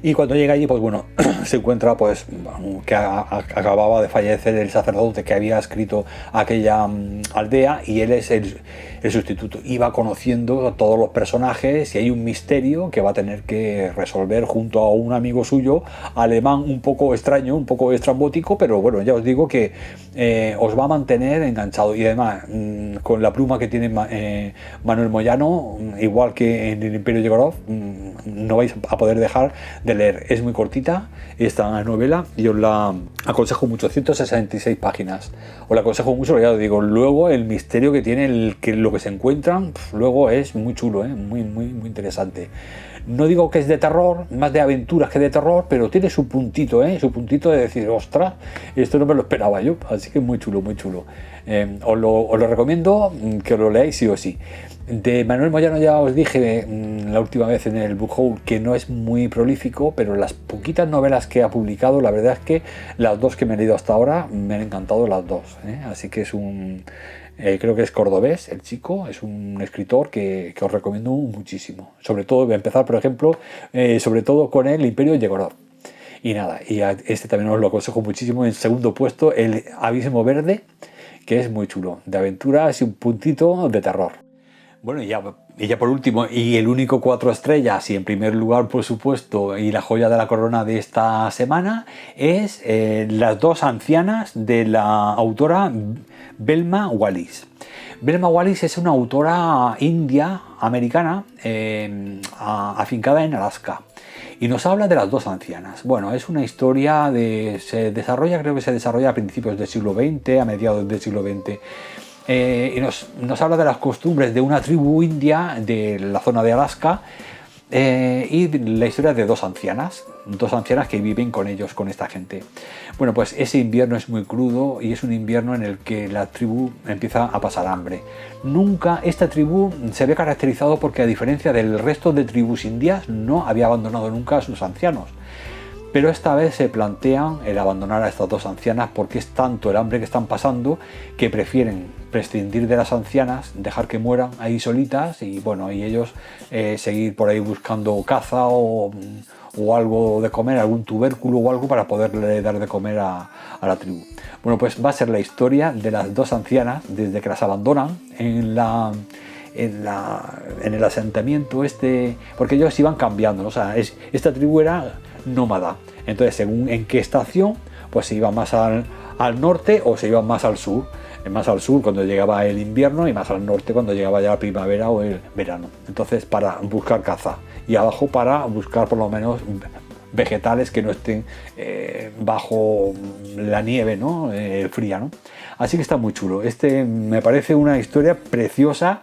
Y cuando llega allí, pues bueno, se encuentra pues que acababa de fallecer el sacerdote que había escrito aquella aldea, y él es el sustituto. Y va conociendo a todos los personajes, y hay un misterio que va a tener que resolver junto a un amigo suyo, alemán, un poco extraño, un poco estrambótico, pero bueno, ya os digo que os va a mantener enganchado. Y además, con la pluma que tiene Manuel Moyano, igual que en el Imperio Yegorov, no vais a poder dejar de leer. Es muy cortita esta novela y os la aconsejo mucho, 166 páginas. Os la aconsejo mucho, ya os digo, luego el misterio que tiene, lo que se encuentran, luego es muy chulo, muy interesante. No digo que es de terror, más de aventuras que de terror, pero tiene su puntito, de decir, ostras, esto no me lo esperaba yo. Así que muy chulo. Os lo recomiendo, que lo leáis sí o sí. De Manuel Moyano ya os dije la última vez en el Book Haul que no es muy prolífico, pero las poquitas novelas que ha publicado, la verdad es que las 2 que me he leído hasta ahora me han encantado las 2, así que es creo que es cordobés el chico, es un escritor que os recomiendo muchísimo. Sobre todo voy a empezar, por ejemplo, sobre todo con el Imperio Yegorov. Y nada, y este también os lo aconsejo muchísimo. En segundo puesto, El Abismo Verde, que es muy chulo, de aventuras y un puntito de terror. Bueno, y ya Y ya por último, y el único 4 estrellas, y en primer lugar, por supuesto, y la joya de la corona de esta semana, es Las dos ancianas de la autora Belma Wallis. Belma Wallis es una autora india, americana, afincada en Alaska. Y nos habla de las dos ancianas. Bueno, es una historia creo que se desarrolla a principios del siglo XX, a mediados del siglo XX. Y nos habla de las costumbres de una tribu india de la zona de Alaska, y la historia de dos ancianas que viven con ellos, con esta gente. Bueno, pues ese invierno es muy crudo y es un invierno en el que la tribu empieza a pasar hambre. Nunca esta tribu se había caracterizado porque, a diferencia del resto de tribus indias, no había abandonado nunca a sus ancianos. Pero esta vez se plantean el abandonar a estas dos ancianas porque es tanto el hambre que están pasando que prefieren prescindir de las ancianas, dejar que mueran ahí solitas y bueno, y ellos seguir por ahí buscando caza o algo de comer, algún tubérculo o algo para poderle dar de comer a la tribu. Bueno, pues va a ser la historia de las dos ancianas desde que las abandonan en el asentamiento porque ellos iban cambiando, ¿no? O sea, esta tribu era nómada, entonces según en qué estación, pues se iba más al norte o se iba más al sur cuando llegaba el invierno y más al norte cuando llegaba ya la primavera o el verano. Entonces, para buscar caza, y abajo para buscar por lo menos vegetales que no estén bajo la nieve, ¿no? Fría, ¿no? Así que está muy chulo. Me parece una historia preciosa.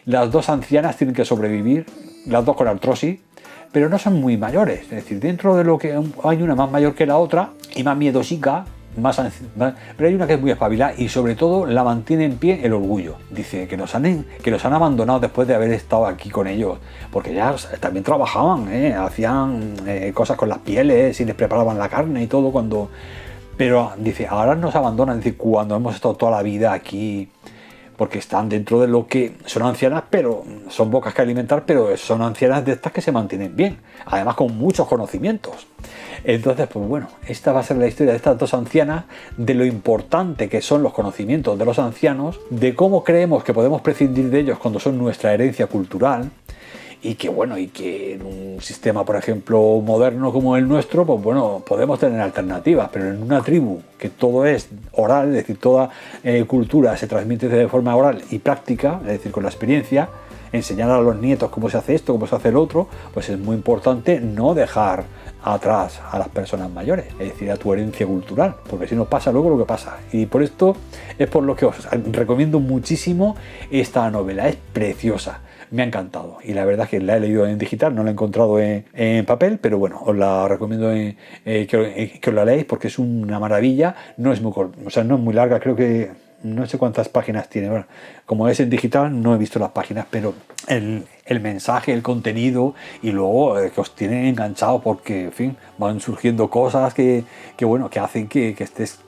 Las dos ancianas tienen que sobrevivir, las dos con artrosis, pero no son muy mayores. Es decir, dentro de lo que hay una más mayor que la otra y más miedosica, pero hay una que es muy espabilada y sobre todo la mantiene en pie el orgullo. Dice que los han abandonado después de haber estado aquí con ellos, porque ya también trabajaban, hacían cosas con las pieles y les preparaban la carne y todo pero dice, ahora nos abandonan, dice, cuando hemos estado toda la vida aquí, porque están dentro de lo que son ancianas, pero son pocas que alimentar, pero son ancianas de estas que se mantienen bien, además con muchos conocimientos. Entonces, pues bueno, esta va a ser la historia de estas dos ancianas, de lo importante que son los conocimientos de los ancianos, de cómo creemos que podemos prescindir de ellos cuando son nuestra herencia cultural, y que bueno, y que en un sistema, por ejemplo, moderno como el nuestro, pues bueno, podemos tener alternativas, pero en una tribu que todo es oral, es decir, toda cultura se transmite de forma oral y práctica, es decir, con la experiencia, enseñar a los nietos cómo se hace esto, cómo se hace lo otro, pues es muy importante no dejar atrás a las personas mayores, es decir, a tu herencia cultural, porque si no pasa luego lo que pasa. Y por esto es por lo que os recomiendo muchísimo esta novela, es preciosa. Me ha encantado y la verdad es que la he leído en digital, no la he encontrado en papel, pero bueno, os la recomiendo que os la leáis porque es una maravilla. No es muy corta, o sea, no es muy larga, creo que no sé cuántas páginas tiene. Bueno, como es en digital no he visto las páginas, pero el mensaje, el contenido y luego que os tienen enganchados porque, en fin, van surgiendo cosas que hacen que estés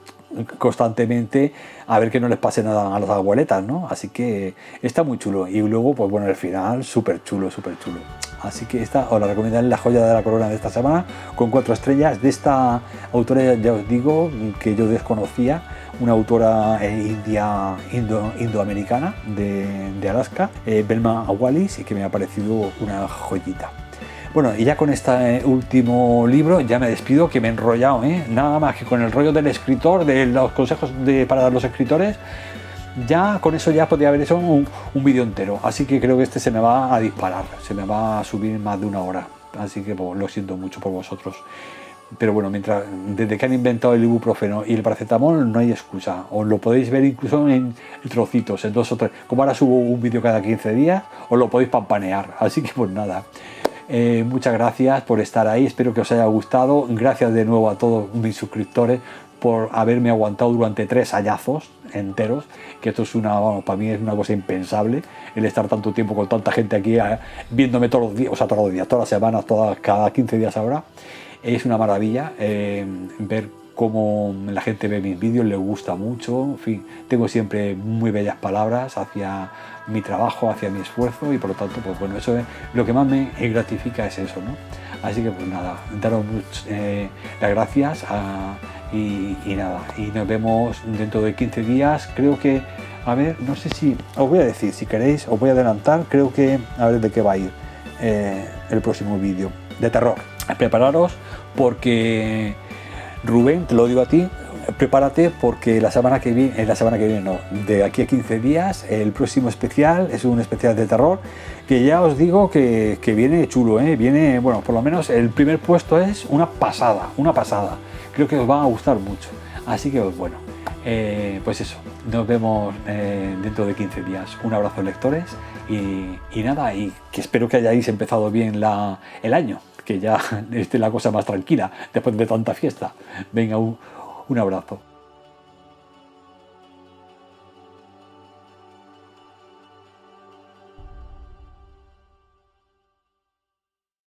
constantemente a ver que no les pase nada a las abueletas, ¿no? Así que está muy chulo y luego pues bueno, el final súper chulo. Así que esta os la recomiendo, es la joya de la corona de esta semana, con 4 estrellas, de esta autora, ya os digo, que yo desconocía, una autora indoamericana de Alaska, Belma Wallis, y que me ha parecido una joyita. Bueno, y ya con este último libro ya me despido, que me he enrollado, nada más que con el rollo del escritor, de los consejos para los escritores, ya con eso ya podría haber hecho un vídeo entero, así que creo que este se me va a disparar, se me va a subir más de 1 hora, así que pues, lo siento mucho por vosotros. Pero bueno, desde que han inventado el ibuprofeno y el paracetamol no hay excusa. Os lo podéis ver incluso en trocitos, en 2 o 3. Como ahora subo un vídeo cada 15 días, os lo podéis pampanear. Así que pues nada. Muchas gracias por estar ahí, espero que os haya gustado. Gracias de nuevo a todos mis suscriptores por haberme aguantado durante 3 añazos enteros, que esto es para mí es una cosa impensable, el estar tanto tiempo con tanta gente aquí viéndome todos los días, o sea, todos los días, todas las semanas, cada 15 días ahora. Es una maravilla ver cómo la gente ve mis vídeos, les gusta mucho, en fin, tengo siempre muy bellas palabras hacia mi trabajo, hacia mi esfuerzo, y por lo tanto, pues bueno, eso es lo que más me gratifica, es eso, ¿no? Así que pues nada, daros las gracias y nada, y nos vemos dentro de 15 días. Creo que, a ver, no sé si os voy a decir, si queréis os voy a adelantar, creo que a ver de qué va a ir el próximo vídeo de terror. Prepararos, porque Rubén, te lo digo a ti, prepárate, porque la semana que viene no, de aquí a 15 días el próximo especial es un especial de terror que ya os digo que viene chulo, viene, bueno, por lo menos el primer puesto es una pasada, creo que os va a gustar mucho, así que bueno, pues eso, nos vemos dentro de 15 días. Un abrazo, lectores, y nada, y que espero que hayáis empezado bien el año, que ya esté la cosa más tranquila después de tanta fiesta. Venga, un abrazo.